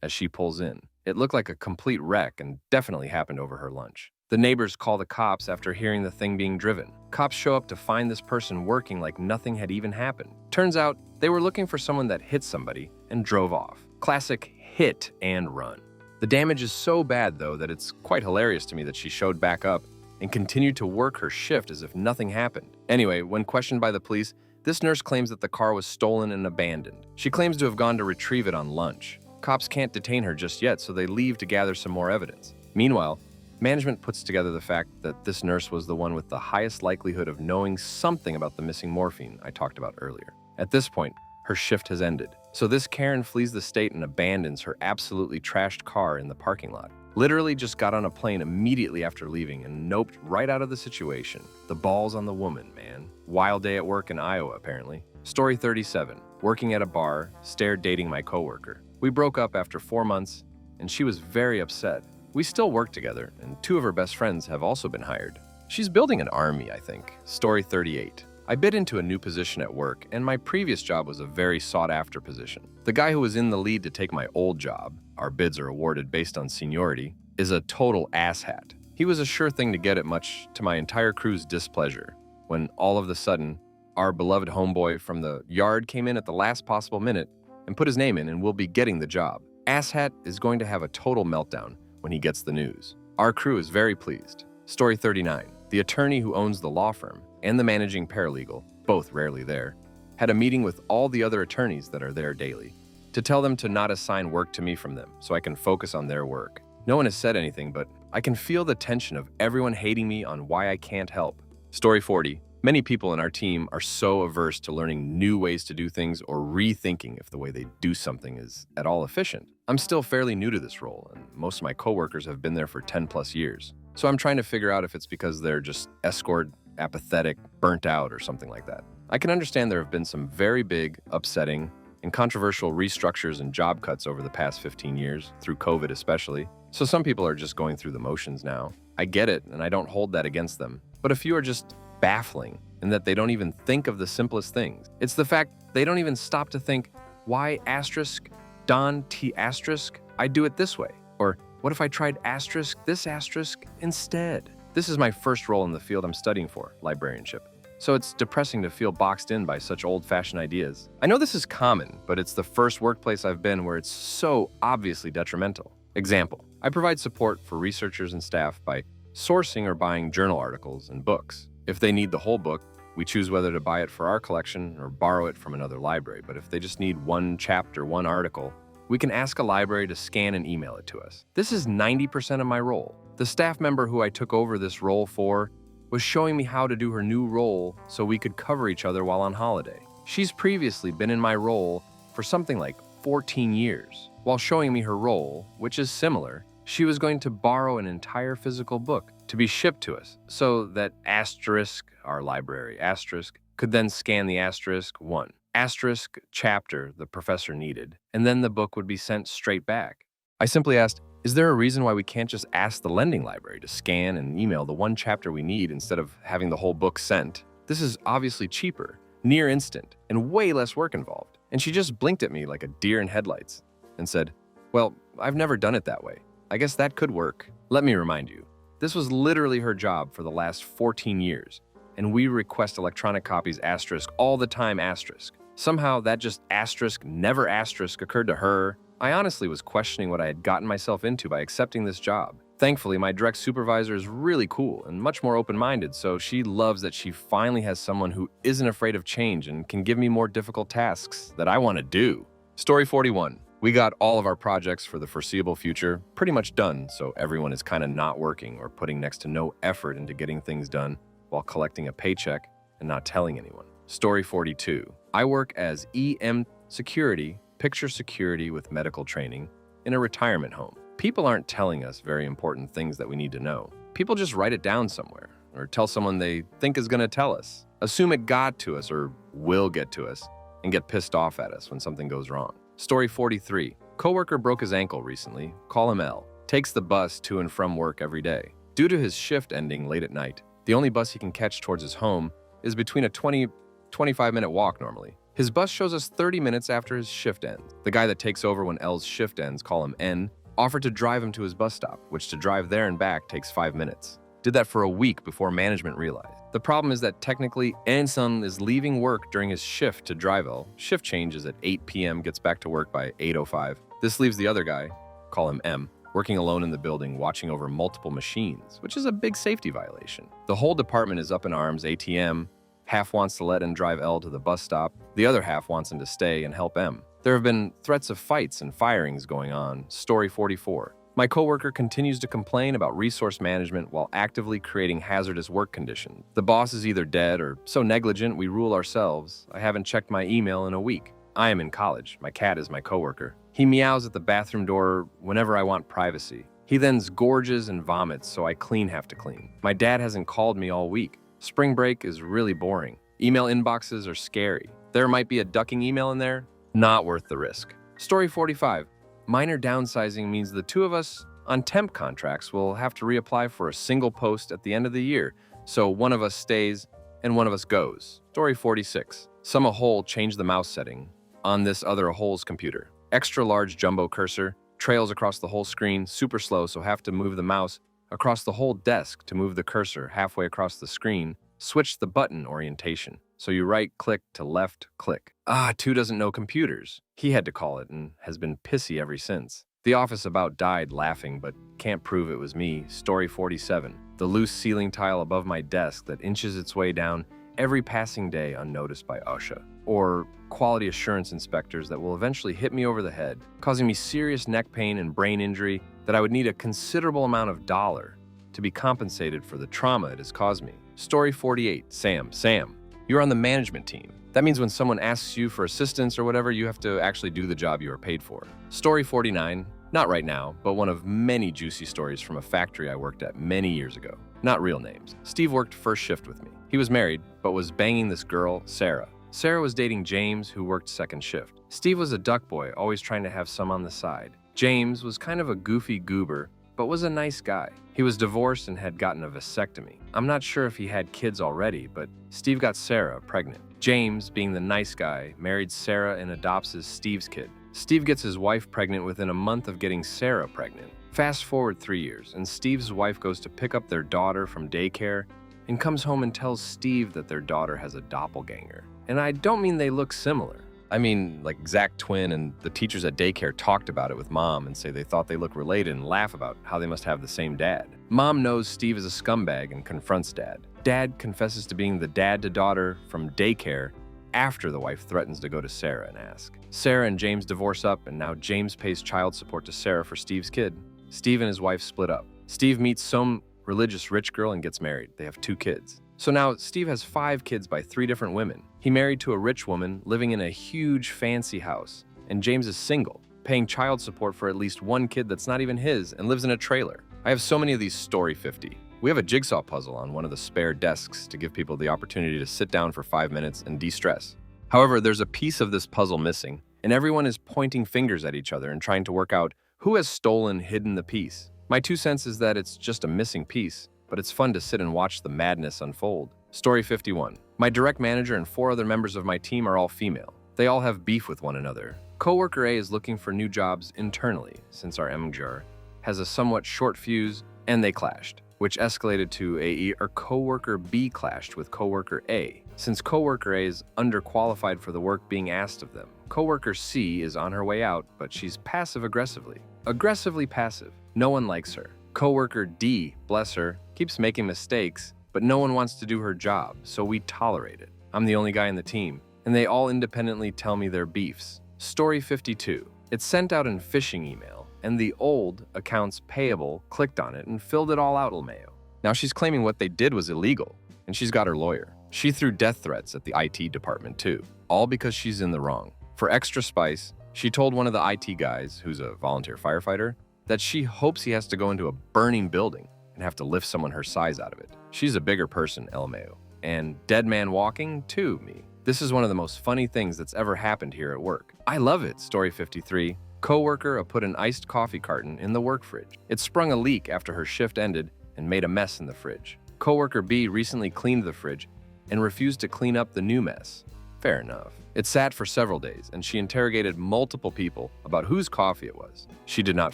as she pulls in. It looked like a complete wreck and definitely happened over her lunch. The neighbors call the cops after hearing the thing being driven. Cops show up to find this person working like nothing had even happened. Turns out they were looking for someone that hit somebody and drove off. Classic hit and run. The damage is so bad, though, that it's quite hilarious to me that she showed back up and continued to work her shift as if nothing happened. Anyway, when questioned by the police, this nurse claims that the car was stolen and abandoned. She claims to have gone to retrieve it on lunch. Cops can't detain her just yet, so they leave to gather some more evidence. Meanwhile, management puts together the fact that this nurse was the one with the highest likelihood of knowing something about the missing morphine I talked about earlier. At this point, her shift has ended. So this Karen flees the state and abandons her absolutely trashed car in the parking lot. Literally just got on a plane immediately after leaving and noped right out of the situation. The ball's on the woman, man. Wild day at work in Iowa, apparently. Story 37. Working at a bar, stared dating my coworker. We broke up after 4 months, and she was very upset. We still work together, and 2 of her best friends have also been hired. She's building an army, I think. Story 38. I bid into a new position at work, and my previous job was a very sought-after position. The guy who was in the lead to take my old job, our bids are awarded based on seniority, is a total asshat. He was a sure thing to get it, much to my entire crew's displeasure, when all of a sudden, our beloved homeboy from the yard came in at the last possible minute and put his name in and will be getting the job. Asshat is going to have a total meltdown when he gets the news. Our crew is very pleased. Story 39. The attorney who owns the law firm and the managing paralegal, both rarely there, had a meeting with all the other attorneys that are there daily to tell them to not assign work to me from them so I can focus on their work. No one has said anything, but I can feel the tension of everyone hating me on why I can't help. Story 40. Many people in our team are so averse to learning new ways to do things or rethinking if the way they do something is at all efficient. I'm still fairly new to this role, and most of my coworkers have been there for 10 plus years. So I'm trying to figure out if it's because they're just escort, apathetic, burnt out, or something like that. I can understand there have been some very big, upsetting, and controversial restructures and job cuts over the past 15 years, through COVID especially. So some people are just going through the motions now. I get it, and I don't hold that against them. But a few are just baffling in that they don't even think of the simplest things. It's the fact they don't even stop to think, why asterisk, Don T asterisk, I do it this way? Or what if I tried asterisk this asterisk instead? This is my first role in the field I'm studying for, librarianship. So it's depressing to feel boxed in by such old-fashioned ideas. I know this is common, but it's the first workplace I've been where it's so obviously detrimental. Example, I provide support for researchers and staff by sourcing or buying journal articles and books. If they need the whole book, we choose whether to buy it for our collection or borrow it from another library. But if they just need one chapter, one article, we can ask a library to scan and email it to us. This is 90% of my role. The staff member who I took over this role for was showing me how to do her new role so we could cover each other while on holiday. She's previously been in my role for something like 14 years. While showing me her role, which is similar, she was going to borrow an entire physical book to be shipped to us so that asterisk, our library asterisk, could then scan the asterisk one asterisk chapter the professor needed, and then the book would be sent straight back. I simply asked, is there a reason why we can't just ask the lending library to scan and email the one chapter we need instead of having the whole book sent? This is obviously cheaper, near instant, and way less work involved. And she just blinked at me like a deer in headlights and said, well, I've never done it that way. I guess that could work. Let me remind you, this was literally her job for the last 14 years, and we request electronic copies asterisk all the time asterisk. Somehow that just asterisk never asterisk occurred to her. I honestly was questioning what I had gotten myself into by accepting this job. Thankfully, my direct supervisor is really cool and much more open-minded, so she loves that she finally has someone who isn't afraid of change and can give me more difficult tasks that I want to do. Story 41. We got all of our projects for the foreseeable future pretty much done, so everyone is kind of not working or putting next to no effort into getting things done while collecting a paycheck and not telling anyone. Story 42. I work as EM security, picture security with medical training, in a retirement home. People aren't telling us very important things that we need to know. People just write it down somewhere or tell someone they think is going to tell us, assume it got to us or will get to us, and get pissed off at us when something goes wrong. Story 43. Coworker broke his ankle recently, call him L. Takes the bus to and from work every day. Due to his shift ending late at night, the only bus he can catch towards his home is between a 25-minute walk normally. His bus shows us 30 minutes after his shift ends. The guy that takes over when L's shift ends, call him N, offered to drive him to his bus stop, which to drive there and back takes 5 minutes. Did that for a week before management realized. The problem is that technically N-son is leaving work during his shift to drive L. Shift change is at 8 p.m., gets back to work by 8:05. This leaves the other guy, call him M, working alone in the building, watching over multiple machines, which is a big safety violation. The whole department is up in arms, ATM. Half wants to let N drive L to the bus stop. The other half wants him to stay and help M. There have been threats of fights and firings going on. Story 44. My coworker continues to complain about resource management while actively creating hazardous work conditions. The boss is either dead or so negligent we rule ourselves. I haven't checked my email in a week. I am in college. My cat is my coworker. He meows at the bathroom door whenever I want privacy. He then gorges and vomits, so I have to clean. My dad hasn't called me all week. Spring break is really boring. Email inboxes are scary. There might be a ducking email in there. Not worth the risk. Story 45. Minor downsizing means the two of us on temp contracts will have to reapply for a single post at the end of the year, so one of us stays and one of us goes. Story 46. Some Ahole changed the mouse setting on this other Ahole's computer. Extra large jumbo cursor, trails across the whole screen, super slow, so have to move the mouse across the whole desk to move the cursor halfway across the screen. Switch the button orientation. So you right-click to left-click. Two doesn't know computers. He had to call it and has been pissy ever since. The office about died laughing, but can't prove it was me. Story 47. the loose ceiling tile above my desk that inches its way down every passing day unnoticed by OSHA, or quality assurance inspectors that will eventually hit me over the head, causing me serious neck pain and brain injury that I would need a considerable amount of dollar to be compensated for the trauma it has caused me. Story 48, Sam. Sam, you're on the management team. That means when someone asks you for assistance or whatever, you have to actually do the job you are paid for. Story 49, not right now, but one of many juicy stories from a factory I worked at many years ago. Not real names. Steve worked first shift with me. He was married, but was banging this girl, Sarah. Sarah was dating James, who worked second shift. Steve was a duck boy, always trying to have some on the side. James was kind of a goofy goober, but was a nice guy. He was divorced and had gotten a vasectomy. I'm not sure if he had kids already, but Steve got Sarah pregnant. James, being the nice guy, married Sarah and adopts as Steve's kid. Steve gets his wife pregnant within a month of getting Sarah pregnant. Fast forward 3 years, and Steve's wife goes to pick up their daughter from daycare and comes home and tells Steve that their daughter has a doppelganger. And I don't mean they look similar. I mean, like exact twin, and the teachers at daycare talked about it with Mom and say they thought they look related and laugh about how they must have the same dad. Mom knows Steve is a scumbag and confronts Dad. Dad confesses to being the dad to daughter from daycare after the wife threatens to go to Sarah and ask. Sarah and James divorce up, and now James pays child support to Sarah for Steve's kid. Steve and his wife split up. Steve meets some religious rich girl and gets married. They have 2 kids. So now Steve has 5 kids by 3 different women. He married to a rich woman living in a huge fancy house, and James is single, paying child support for at least 1 kid that's not even his and lives in a trailer. I have so many of these Story 50. We have a jigsaw puzzle on one of the spare desks to give people the opportunity to sit down for 5 minutes and de-stress. However, there's a piece of this puzzle missing, and everyone is pointing fingers at each other and trying to work out who has hidden the piece. My 2 cents is that it's just a missing piece, but it's fun to sit and watch the madness unfold. Story 51. My direct manager and 4 other members of my team are all female. They all have beef with one another. Coworker A is looking for new jobs internally, since our manager has a somewhat short fuse, and they clashed, which escalated to coworker B clashed with coworker A, since coworker A is underqualified for the work being asked of them. Coworker C is on her way out, but she's passive-aggressively passive. No one likes her. Coworker D, bless her, keeps making mistakes, but no one wants to do her job, so we tolerate it. I'm the only guy in the team, and they all independently tell me their beefs. Story 52. It's sent out in phishing email, and the old accounts payable clicked on it and filled it all out, LMAO. Now she's claiming what they did was illegal, and she's got her lawyer. She threw death threats at the IT department too, all because she's in the wrong. For extra spice, she told one of the IT guys, who's a volunteer firefighter, that she hopes he has to go into a burning building and have to lift someone her size out of it. She's a bigger person, LMAO. And dead man walking, too, me. This is one of the most funny things that's ever happened here at work. I love it, Story 53. Coworker put an iced coffee carton in the work fridge. It sprung a leak after her shift ended and made a mess in the fridge. Coworker B recently cleaned the fridge and refused to clean up the new mess. Fair enough. It sat for several days, and she interrogated multiple people about whose coffee it was. She did not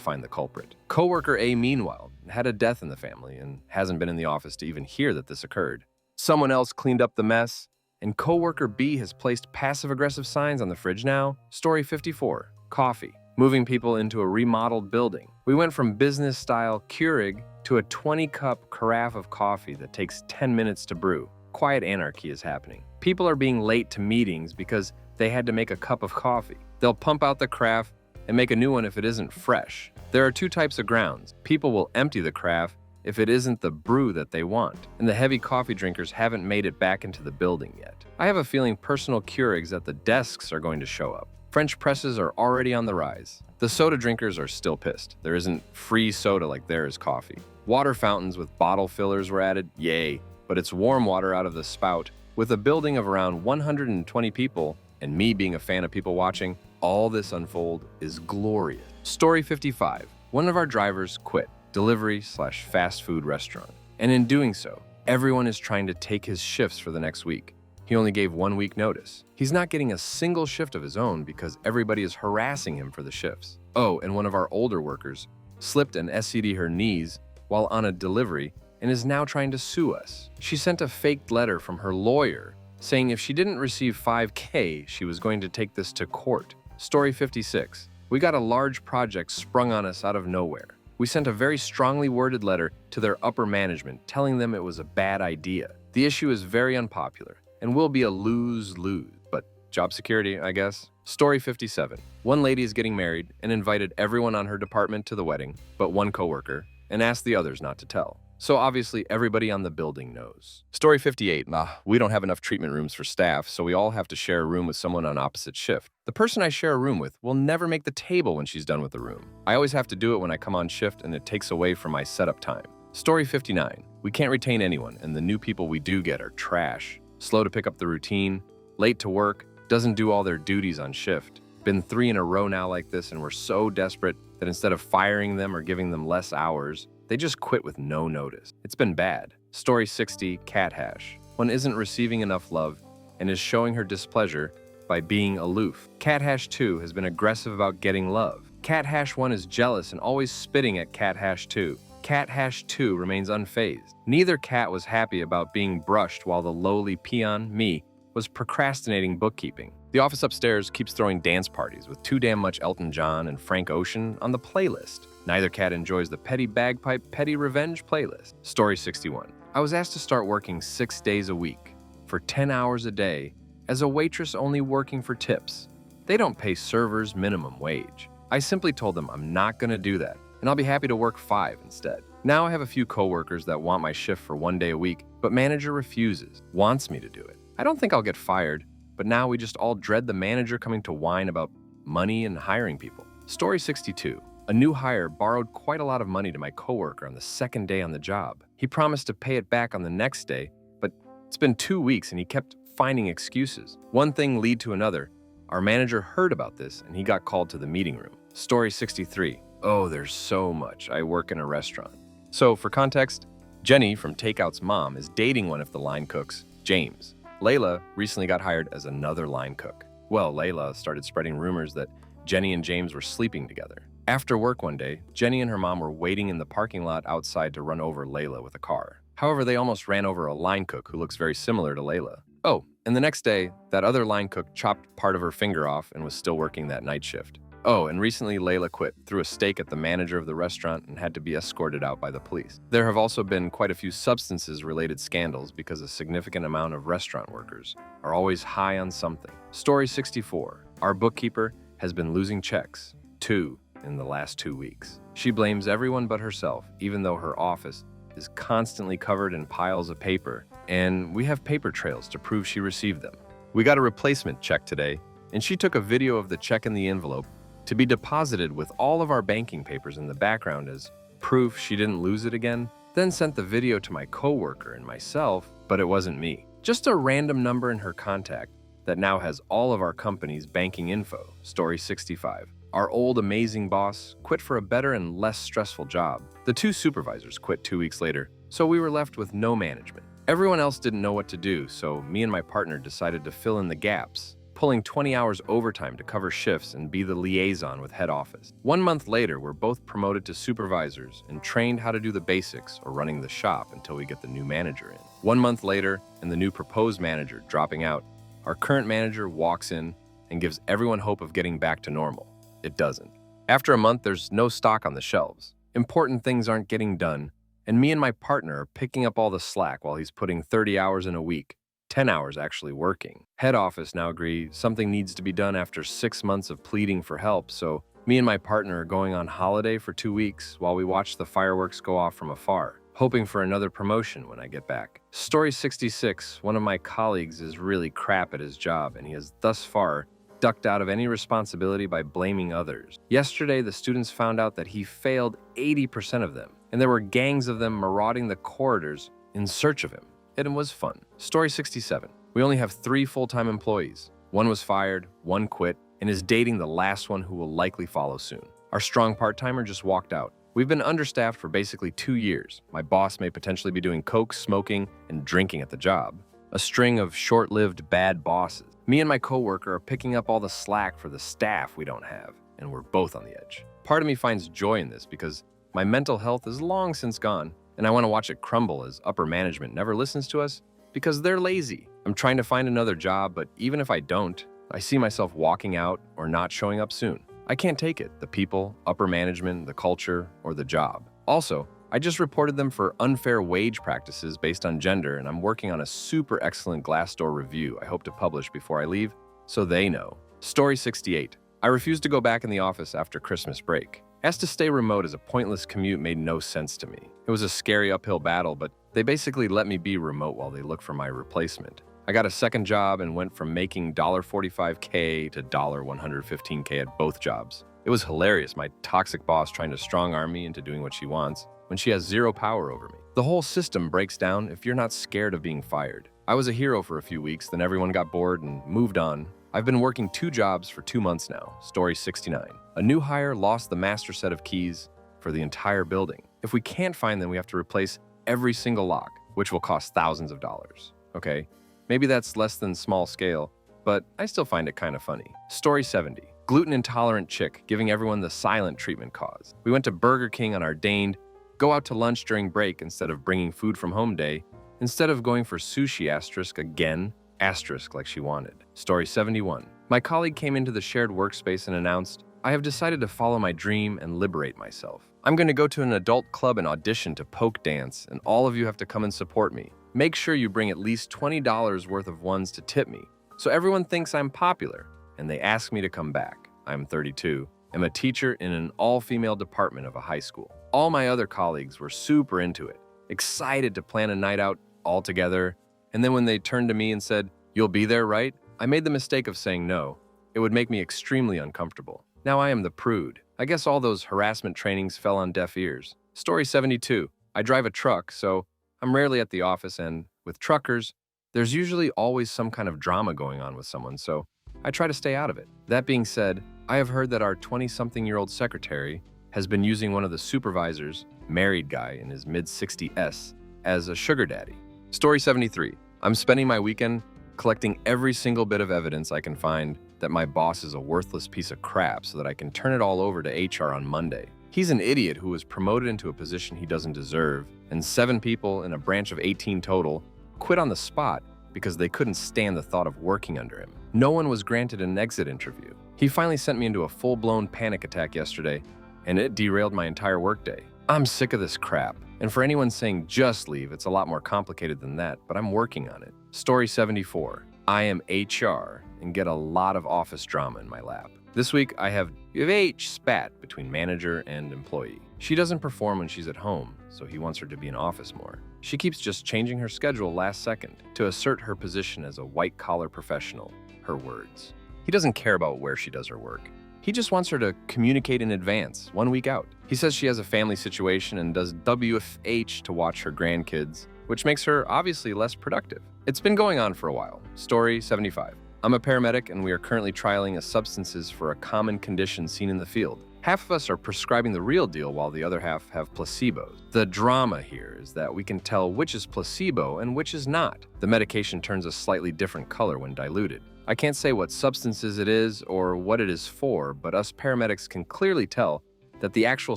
find the culprit. Coworker A, meanwhile, had a death in the family and hasn't been in the office to even hear that this occurred. Someone else cleaned up the mess, and coworker B has placed passive-aggressive signs on the fridge now. Story 54. Coffee. Moving people into a remodeled building. We went from business-style Keurig to a 20-cup carafe of coffee that takes 10 minutes to brew. Quiet anarchy is happening. People are being late to meetings because they had to make a cup of coffee. They'll pump out the carafe and make a new one if it isn't fresh. There are 2 types of grounds. People will empty the carafe if it isn't the brew that they want, and the heavy coffee drinkers haven't made it back into the building yet. I have a feeling personal Keurigs at the desks are going to show up. French presses are already on the rise. The soda drinkers are still pissed. There isn't free soda like there is coffee. Water fountains with bottle fillers were added, yay, but it's warm water out of the spout. With a building of around 120 people, and me being a fan of people watching, all this unfold is glorious. Story 55. One of our drivers quit delivery/fast food restaurant. And in doing so, everyone is trying to take his shifts for the next week. He only gave 1 week notice. He's not getting a single shift of his own because everybody is harassing him for the shifts. Oh, and one of our older workers slipped an SCD her knees while on a delivery and is now trying to sue us. She sent a faked letter from her lawyer saying if she didn't receive $5,000, she was going to take this to court. Story 56. We got a large project sprung on us out of nowhere. We sent a very strongly worded letter to their upper management telling them it was a bad idea. The issue is very unpopular and will be a lose-lose, but job security, I guess. Story 57. One lady is getting married and invited everyone on her department to the wedding, but one coworker, and asked the others not to tell. So obviously everybody on the building knows. Story 58. We don't have enough treatment rooms for staff, so we all have to share a room with someone on opposite shift. The person I share a room with will never make the table when she's done with the room. I always have to do it when I come on shift, and it takes away from my setup time. Story 59. We can't retain anyone, and the new people we do get are trash. Slow to pick up the routine, late to work, doesn't do all their duties on shift. Been 3 in a row now like this, and we're so desperate that instead of firing them or giving them less hours, they just quit with no notice. It's been bad. Story 60, cat hash. One isn't receiving enough love and is showing her displeasure by being aloof. Cat hash 2 has been aggressive about getting love. Cat hash 1 is jealous and always spitting at cat hash 2. Cat hash 2 remains unfazed. Neither cat was happy about being brushed while the lowly peon, me, was procrastinating bookkeeping. The office upstairs keeps throwing dance parties with too damn much Elton John and Frank Ocean on the playlist. Neither cat enjoys the petty bagpipe, petty revenge playlist. Story 61. I was asked to start working 6 days a week for 10 hours a day as a waitress only working for tips. They don't pay servers minimum wage. I simply told them I'm not gonna do that, and I'll be happy to work 5 instead. Now I have a few coworkers that want my shift for 1 day a week, but manager refuses, wants me to do it. I don't think I'll get fired, but now we just all dread the manager coming to whine about money and hiring people. Story 62. A new hire borrowed quite a lot of money to my coworker on the 2nd day on the job. He promised to pay it back on the next day, but it's been 2 weeks and he kept finding excuses. One thing led to another. Our manager heard about this and he got called to the meeting room. Story 63. Oh, there's so much. I work in a restaurant. So for context, Jenny from Takeout's mom is dating one of the line cooks, James. Layla recently got hired as another line cook. Well, Layla started spreading rumors that Jenny and James were sleeping together. After work one day, Jenny and her mom were waiting in the parking lot outside to run over Layla with a car. However, they almost ran over a line cook who looks very similar to Layla. Oh, and the next day, that other line cook chopped part of her finger off and was still working that night shift. Oh, and recently Layla quit, threw a steak at the manager of the restaurant, and had to be escorted out by the police. There have also been quite a few substances-related scandals because a significant amount of restaurant workers are always high on something. Story 64. Our bookkeeper has been losing checks, 2 in the last 2 weeks. She blames everyone but herself, even though her office is constantly covered in piles of paper, and we have paper trails to prove she received them. We got a replacement check today, and she took a video of the check in the envelope to be deposited with all of our banking papers in the background as proof she didn't lose it again, then sent the video to my coworker and myself, but it wasn't me. Just a random number in her contact that now has all of our company's banking info. Story 65. Our old amazing boss quit for a better and less stressful job. The 2 supervisors quit 2 weeks later, so we were left with no management. Everyone else didn't know what to do, so me and my partner decided to fill in the gaps, pulling 20 hours overtime to cover shifts and be the liaison with head office. 1 month later, we're both promoted to supervisors and trained how to do the basics or running the shop until we get the new manager in. 1 month later, and the new proposed manager dropping out, our current manager walks in and gives everyone hope of getting back to normal. It doesn't. After a month, there's no stock on the shelves. Important things aren't getting done, and me and my partner are picking up all the slack while he's putting 30 hours in a week. 10 hours actually working. Head office now agree something needs to be done after 6 months of pleading for help, so me and my partner are going on holiday for 2 weeks while we watch the fireworks go off from afar, hoping for another promotion when I get back. Story 66. One of my colleagues is really crap at his job, and he has thus far ducked out of any responsibility by blaming others. Yesterday, the students found out that he failed 80% of them, and there were gangs of them marauding the corridors in search of him. It was fun. Story 67. We only have 3 full-time employees. 1 was fired, 1 quit, and is dating the last one who will likely follow soon. Our strong part-timer just walked out. We've been understaffed for basically 2 years. My boss may potentially be doing coke, smoking, and drinking at the job. A string of short-lived bad bosses. Me and my coworker are picking up all the slack for the staff we don't have, and we're both on the edge. Part of me finds joy in this because my mental health is long since gone, and I want to watch it crumble as upper management never listens to us because they're lazy. I'm trying to find another job, but even if I don't, I see myself walking out or not showing up soon. I can't take it, the people, upper management, the culture, or the job. Also, I just reported them for unfair wage practices based on gender, and I'm working on a super excellent Glassdoor review I hope to publish before I leave, so they know. Story 68. I refused to go back in the office after Christmas break. Asked to stay remote as a pointless commute made no sense to me. It was a scary uphill battle, but they basically let me be remote while they look for my replacement. I got a second job and went from making $45K to $115K at both jobs. It was hilarious, my toxic boss trying to strong-arm me into doing what she wants when she has zero power over me. The whole system breaks down if you're not scared of being fired. I was a hero for a few weeks, then everyone got bored and moved on. I've been working 2 jobs for 2 months now. Story 69. A new hire lost the master set of keys for the entire building. If we can't find them, we have to replace every single lock, which will cost thousands of dollars. Okay, maybe that's less than small scale, but I still find it kind of funny. Story 70. Gluten-intolerant chick giving everyone the silent treatment cause. We went to Burger King on our deigned go out to lunch during break instead of bringing food from home day, instead of going for sushi asterisk again, asterisk like she wanted. Story 71. My colleague came into the shared workspace and announced, I have decided to follow my dream and liberate myself. I'm going to go to an adult club and audition to polk dance, and all of you have to come and support me. Make sure you bring at least $20 worth of ones to tip me, so everyone thinks I'm popular, and they ask me to come back. I'm 32. I'm a teacher in an all-female department of a high school. All my other colleagues were super into it, excited to plan a night out all together, and then when they turned to me and said, "You'll be there, right?" I made the mistake of saying no. It would make me extremely uncomfortable. Now I am the prude. I guess all those harassment trainings fell on deaf ears. Story 72. I drive a truck, so I'm rarely at the office, and with truckers, there's usually always some kind of drama going on with someone, so I try to stay out of it. That being said, I have heard that our 20-something-year-old secretary has been using one of the supervisors, married guy in his mid-60s, as a sugar daddy. Story 73. I'm spending my weekend collecting every single bit of evidence I can find that my boss is a worthless piece of crap so that I can turn it all over to HR on Monday. He's an idiot who was promoted into a position he doesn't deserve, and 7 people in a branch of 18 total quit on the spot because they couldn't stand the thought of working under him. No one was granted an exit interview. He finally sent me into a full-blown panic attack yesterday, and it derailed my entire workday. I'm sick of this crap, and for anyone saying just leave, it's a lot more complicated than that, but I'm working on it. Story 74. I am HR and get a lot of office drama in my lap. This week, I have H spat between manager and employee. She doesn't perform when she's at home, so he wants her to be in office more. She keeps just changing her schedule last second to assert her position as a white-collar professional, her words. He doesn't care about where she does her work. He just wants her to communicate in advance, 1 week out. He says she has a family situation and does WFH to watch her grandkids, which makes her obviously less productive. It's been going on for a while. Story 75. I'm a paramedic and we are currently trialing substances for a common condition seen in the field. Half of us are prescribing the real deal while the other half have placebos. The drama here is that we can tell which is placebo and which is not. The medication turns a slightly different color when diluted. I can't say what substances it is or what it is for, but us paramedics can clearly tell that the actual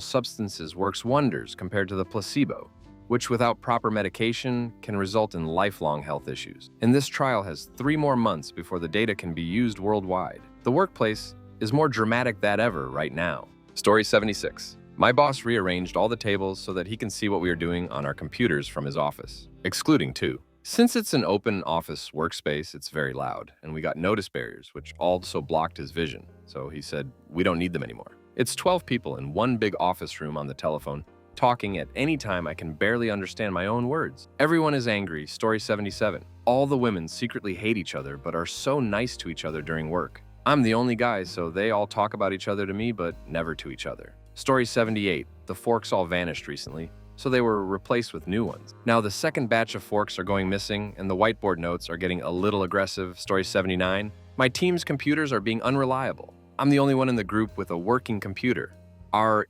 substances works wonders compared to the placebo, which without proper medication can result in lifelong health issues. And this trial has 3 more months before the data can be used worldwide. The workplace is more dramatic than ever right now. Story 76. My boss rearranged all the tables so that he can see what we are doing on our computers from his office, excluding 2. Since it's an open office workspace, it's very loud, and we got notice barriers, which also blocked his vision. So he said, we don't need them anymore. It's 12 people in one big office room on the telephone, talking at any time I can barely understand my own words. Everyone is angry. Story 77. All the women secretly hate each other, but are so nice to each other during work. I'm the only guy, so they all talk about each other to me, but never to each other. Story 78. The forks all vanished recently, so they were replaced with new ones. Now the second batch of forks are going missing, and the whiteboard notes are getting a little aggressive. Story 79. My team's computers are being unreliable. I'm the only one in the group with a working computer.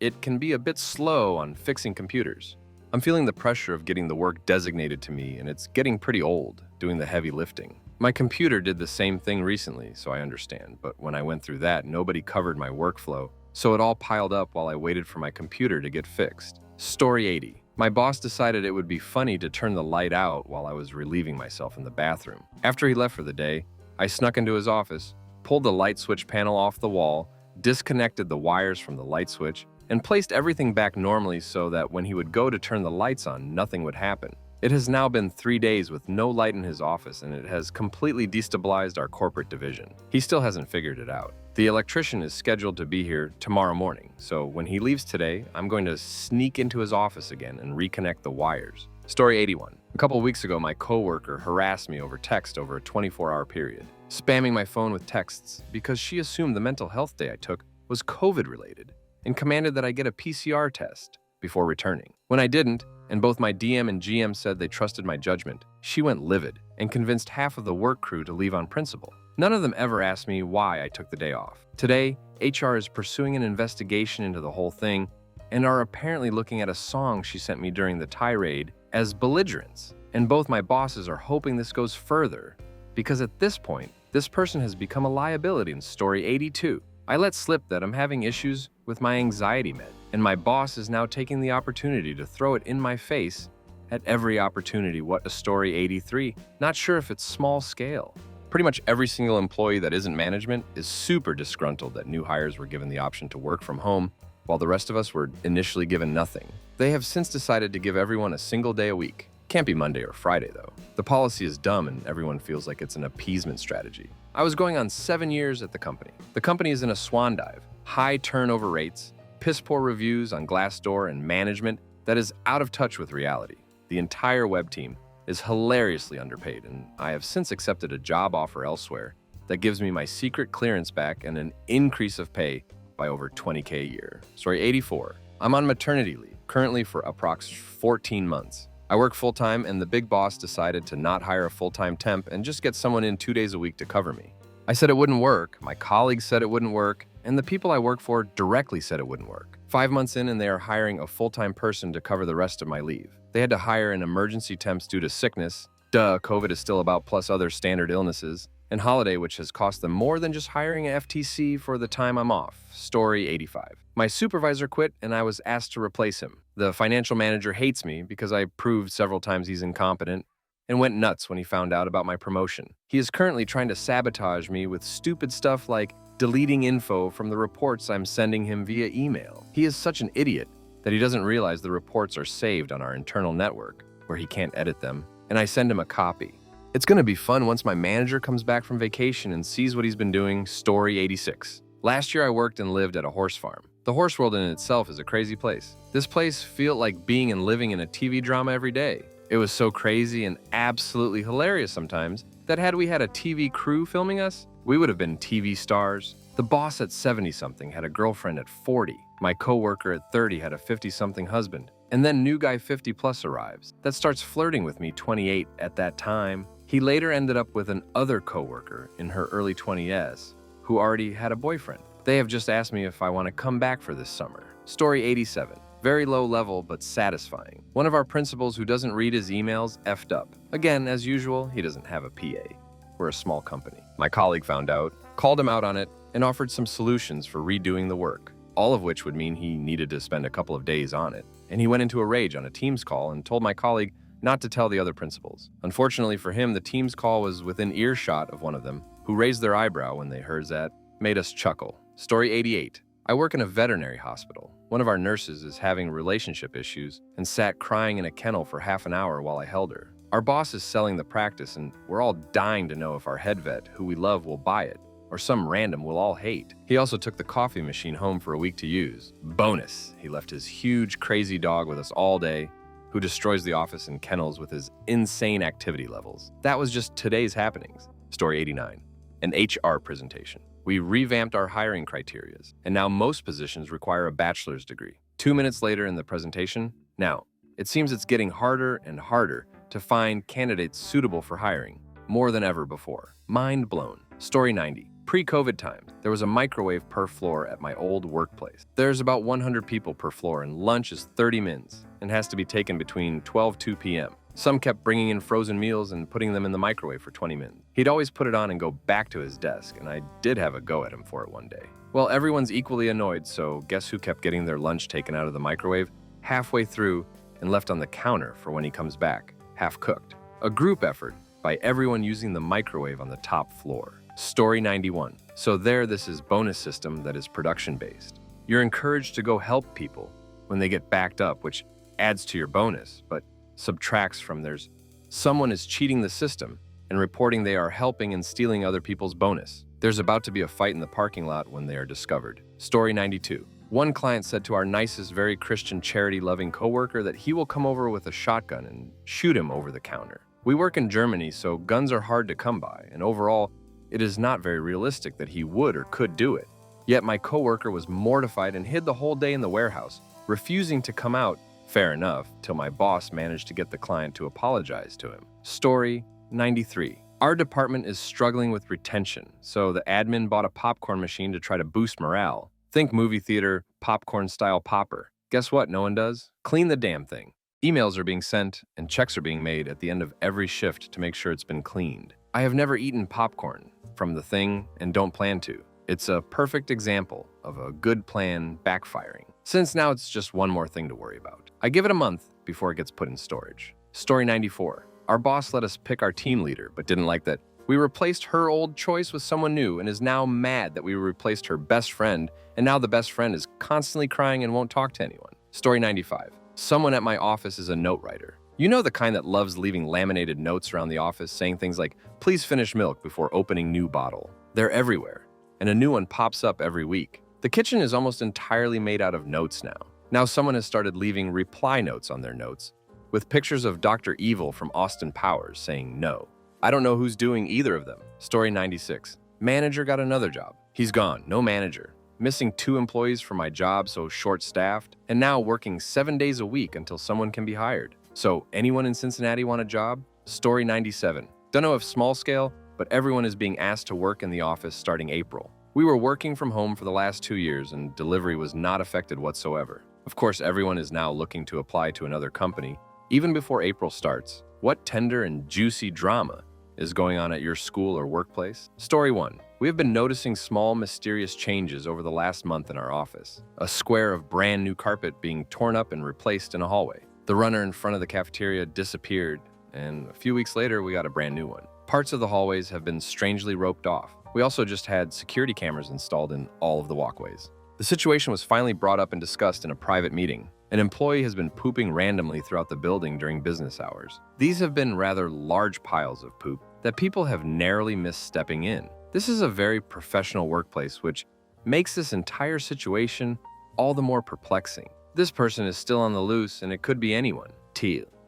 It can be a bit slow on fixing computers. I'm feeling the pressure of getting the work designated to me, and it's getting pretty old, doing the heavy lifting. My computer did the same thing recently, so I understand, but when I went through that, nobody covered my workflow, so it all piled up while I waited for my computer to get fixed. Story 80. My boss decided it would be funny to turn the light out while I was relieving myself in the bathroom. After he left for the day, I snuck into his office, pulled the light switch panel off the wall, disconnected the wires from the light switch, and placed everything back normally so that when he would go to turn the lights on, nothing would happen. It has now been 3 days with no light in his office, and it has completely destabilized our corporate division. He still hasn't figured it out. The electrician is scheduled to be here tomorrow morning, so when he leaves today, I'm going to sneak into his office again and reconnect the wires. Story 81. A couple weeks ago, my coworker harassed me over text over a 24-hour period, spamming my phone with texts because she assumed the mental health day I took was COVID-related and commanded that I get a PCR test before returning. When I didn't, and both my DM and GM said they trusted my judgment, she went livid and convinced half of the work crew to leave on principle. None of them ever asked me why I took the day off. Today, HR is pursuing an investigation into the whole thing and are apparently looking at a song she sent me during the tirade as belligerence. And both my bosses are hoping this goes further because at this point, this person has become a liability in Story 82. I let slip that I'm having issues with my anxiety med, and my boss is now taking the opportunity to throw it in my face at every opportunity. What a Story 83. Not sure if it's small scale. Pretty much every single employee that isn't management is super disgruntled that new hires were given the option to work from home, while the rest of us were initially given nothing. They have since decided to give everyone a single day a week. Can't be Monday or Friday, though. The policy is dumb and everyone feels like it's an appeasement strategy. I was going on 7 years at the company. The company is in a swan dive, high turnover rates, piss-poor reviews on Glassdoor, and management that is out of touch with reality. The entire web team is hilariously underpaid, and I have since accepted a job offer elsewhere that gives me my secret clearance back and an increase of pay by over $20K a year. Story 84. I'm on maternity leave, currently for approx 14 months. I work full-time, and the big boss decided to not hire a full-time temp and just get someone in 2 days a week to cover me. I said it wouldn't work, my colleagues said it wouldn't work, and the people I work for directly said it wouldn't work. 5 months in, and they are hiring a full-time person to cover the rest of my leave. They had to hire an emergency temps due to sickness. Duh, COVID is still about, plus other standard illnesses, and holiday, which has cost them more than just hiring an FTC for the time I'm off. Story 85. My supervisor quit, and I was asked to replace him. The financial manager hates me because I proved several times he's incompetent and went nuts when he found out about my promotion. He is currently trying to sabotage me with stupid stuff like deleting info from the reports I'm sending him via email. He is such an idiot that he doesn't realize the reports are saved on our internal network, where he can't edit them, and I send him a copy. It's gonna be fun once my manager comes back from vacation and sees what he's been doing. Story 86. Last year I worked and lived at a horse farm. The horse world in itself is a crazy place. This place felt like being and living in a TV drama every day. It was so crazy and absolutely hilarious sometimes that had we had a TV crew filming us, we would have been TV stars. The boss at 70-something had a girlfriend at 40. My coworker at 30 had a 50-something husband. And then new guy 50 plus arrives. That starts flirting with me, 28 at that time. He later ended up with an other coworker in her early 20s who already had a boyfriend. They have just asked me if I want to come back for this summer. Story 87. Very low level, but satisfying. One of our principals who doesn't read his emails effed up. Again, as usual, he doesn't have a PA. We're a small company. My colleague found out, called him out on it, and offered some solutions for redoing the work, all of which would mean he needed to spend a couple of days on it. And he went into a rage on a Teams call and told my colleague not to tell the other principals. Unfortunately for him, the Teams call was within earshot of one of them, who raised their eyebrow when they heard that, made us chuckle. Story 88. I work in a veterinary hospital. One of our nurses is having relationship issues and sat crying in a kennel for half an hour while I held her. Our boss is selling the practice, and we're all dying to know if our head vet, who we love, will buy it, or some random we'll all hate. He also took the coffee machine home for a week to use. Bonus, he left his huge, crazy dog with us all day, who destroys the office and kennels with his insane activity levels. That was just today's happenings. Story 89. An HR presentation. We revamped our hiring criteria, and now most positions require a bachelor's degree. 2 minutes later in the presentation, now, it seems it's getting harder and harder to find candidates suitable for hiring, more than ever before. Mind blown. Story 90. Pre-COVID times, there was a microwave per floor at my old workplace. There's about 100 people per floor, and lunch is 30 mins and has to be taken between 2 p.m. Some kept bringing in frozen meals and putting them in the microwave for 20 minutes. He'd always put it on and go back to his desk, and I did have a go at him for it one day. Well, everyone's equally annoyed, so guess who kept getting their lunch taken out of the microwave halfway through and left on the counter for when he comes back, half cooked. A group effort by everyone using the microwave on the top floor. Story 91. So this is bonus system that is production-based. You're encouraged to go help people when they get backed up, which adds to your bonus, but subtracts from theirs. Someone is cheating the system and reporting they are helping and stealing other people's bonus. There's about to be a fight in the parking lot when they are discovered. Story 92. One client said to our nicest, very Christian, charity-loving coworker that he will come over with a shotgun and shoot him over the counter. We work in Germany, so guns are hard to come by, and overall, it is not very realistic that he would or could do it. Yet my coworker was mortified and hid the whole day in the warehouse, refusing to come out, fair enough, till my boss managed to get the client to apologize to him. Story 93. Our department is struggling with retention, so the admin bought a popcorn machine to try to boost morale. Think movie theater, popcorn-style popper. Guess what no one does? Clean the damn thing. Emails are being sent and checks are being made at the end of every shift to make sure it's been cleaned. I have never eaten popcorn from the thing and don't plan to. It's a perfect example of a good plan backfiring, since now it's just one more thing to worry about. I give it a month before it gets put in storage. Story 94. Our boss let us pick our team leader, but didn't like that we replaced her old choice with someone new and is now mad that we replaced her best friend, and now the best friend is constantly crying and won't talk to anyone. Story 95. Someone at my office is a note writer. You know, the kind that loves leaving laminated notes around the office saying things like, "Please finish milk before opening new bottle." They're everywhere, and a new one pops up every week. The kitchen is almost entirely made out of notes now. Now someone has started leaving reply notes on their notes, with pictures of Dr. Evil from Austin Powers saying no. I don't know who's doing either of them. Story 96. Manager got another job. He's gone, no manager. Missing 2 employees from my job, so short-staffed, and now working 7 days a week until someone can be hired. So, anyone in Cincinnati want a job? Story 97. Don't know if small scale, but everyone is being asked to work in the office starting April. We were working from home for the last 2 years and delivery was not affected whatsoever. Of course, everyone is now looking to apply to another company, even before April starts. What tender and juicy drama is going on at your school or workplace? Story 1. We have been noticing small, mysterious changes over the last month in our office. A square of brand new carpet being torn up and replaced in a hallway. The runner in front of the cafeteria disappeared, and a few weeks later, we got a brand new one. Parts of the hallways have been strangely roped off. We also just had security cameras installed in all of the walkways. The situation was finally brought up and discussed in a private meeting. An employee has been pooping randomly throughout the building during business hours. These have been rather large piles of poop that people have narrowly missed stepping in. This is a very professional workplace, which makes this entire situation all the more perplexing. This person is still on the loose, and it could be anyone.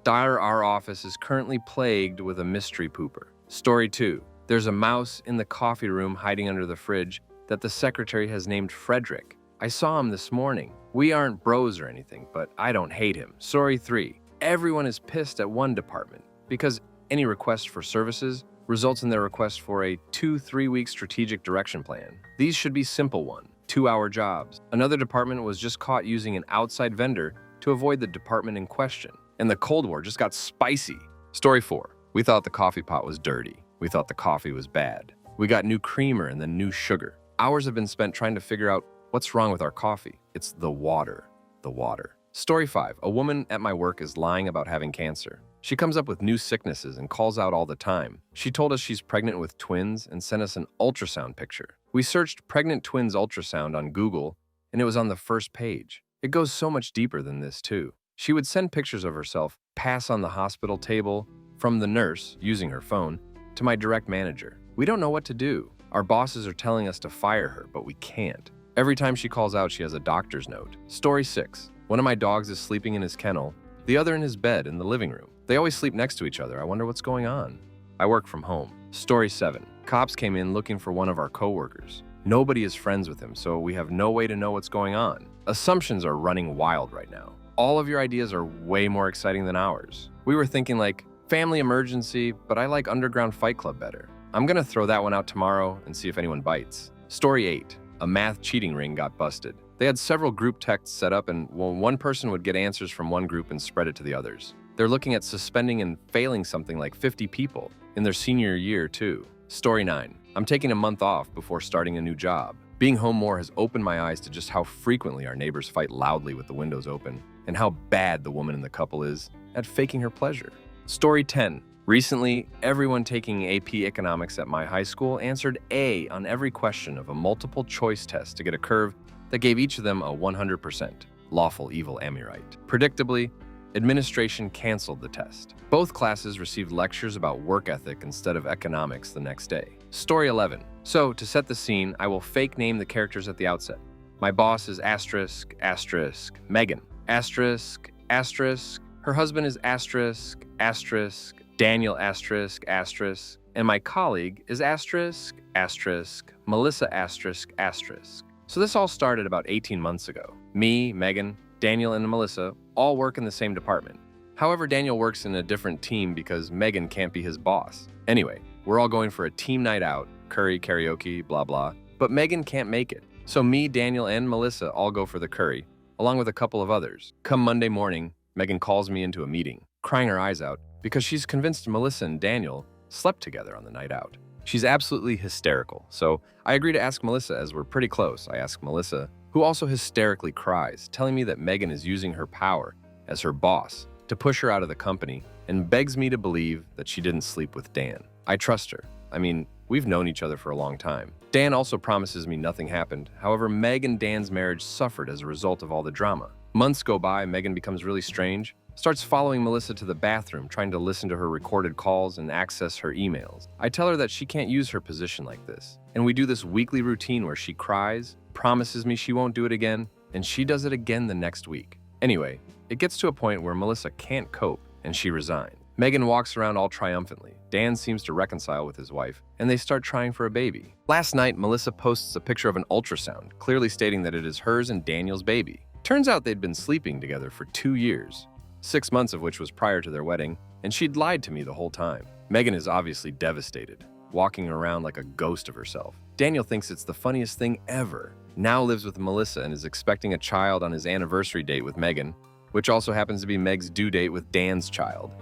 Our office is currently plagued with a mystery pooper. Story 2. There's a mouse in the coffee room hiding under the fridge that the secretary has named Frederick. I saw him this morning. We aren't bros or anything, but I don't hate him. Story 3. Everyone is pissed at one department because any request for services results in their request for a 2-3 week strategic direction plan. These should be simple 2-hour jobs. Another department was just caught using an outside vendor to avoid the department in question. And the Cold War just got spicy. Story 4. We thought the coffee pot was dirty. We thought the coffee was bad. We got new creamer and then new sugar. Hours have been spent trying to figure out what's wrong with our coffee. It's the water. The water. Story 5. A woman at my work is lying about having cancer. She comes up with new sicknesses and calls out all the time. She told us she's pregnant with twins and sent us an ultrasound picture. We searched pregnant twins ultrasound on Google, and it was on the first page. It goes so much deeper than this, too. She would send pictures of herself pass on the hospital table from the nurse using her phone to my direct manager. We don't know what to do. Our bosses are telling us to fire her, but we can't. Every time she calls out, she has a doctor's note. Story 6. One of my dogs is sleeping in his kennel, the other in his bed in the living room. They always sleep next to each other. I wonder what's going on. I work from home. Story 7. Cops came in looking for one of our coworkers. Nobody is friends with him, so we have no way to know what's going on. Assumptions are running wild right now. All of your ideas are way more exciting than ours. We were thinking like family emergency, but I like underground fight club better. I'm gonna throw that one out tomorrow and see if anyone bites. Story 8. A math cheating ring got busted. They had several group texts set up, and one person would get answers from one group and spread it to the others. They're looking at suspending and failing something like 50 people in their senior year, too. Story 9. I'm taking a month off before starting a new job. Being home more has opened my eyes to just how frequently our neighbors fight loudly with the windows open, and how bad the woman in the couple is at faking her pleasure. Story 10. Recently, everyone taking AP economics at my high school answered A on every question of a multiple choice test to get a curve that gave each of them a 100% lawful evil Amorite. Predictably, administration canceled the test. Both classes received lectures about work ethic instead of economics the next day. Story 11. So, to set the scene, I will fake name the characters at the outset. My boss is asterisk, asterisk, Megan. Asterisk, asterisk. Her husband is asterisk, asterisk, Daniel asterisk, asterisk. And my colleague is asterisk, asterisk, Melissa asterisk, asterisk. So this all started about 18 months ago. Me, Megan, Daniel, and Melissa all work in the same department. However, Daniel works in a different team because Megan can't be his boss. Anyway, we're all going for a team night out, curry, karaoke, blah blah, but Megan can't make it. So me, Daniel, and Melissa all go for the curry, along with a couple of others. Come Monday morning, Megan calls me into a meeting, crying her eyes out because she's convinced Melissa and Daniel slept together on the night out. She's absolutely hysterical, so I agree to ask Melissa as we're pretty close. I ask Melissa, who also hysterically cries, telling me that Megan is using her power as her boss to push her out of the company and begs me to believe that she didn't sleep with Dan. I trust her. I mean, we've known each other for a long time. Dan also promises me nothing happened. However, Meg and Dan's marriage suffered as a result of all the drama. Months go by, Megan becomes really strange, starts following Melissa to the bathroom, trying to listen to her recorded calls and access her emails. I tell her that she can't use her position like this, and we do this weekly routine where she cries, promises me she won't do it again, and she does it again the next week. Anyway, it gets to a point where Melissa can't cope, and she resigns. Megan walks around all triumphantly. Dan seems to reconcile with his wife, and they start trying for a baby. Last night, Melissa posts a picture of an ultrasound, clearly stating that it is hers and Daniel's baby. Turns out they'd been sleeping together for 2 years, 6 months of which was prior to their wedding, and she'd lied to me the whole time. Megan is obviously devastated, walking around like a ghost of herself. Daniel thinks it's the funniest thing ever. Now lives with Melissa and is expecting a child on his anniversary date with Megan, which also happens to be Meg's due date with Dan's child.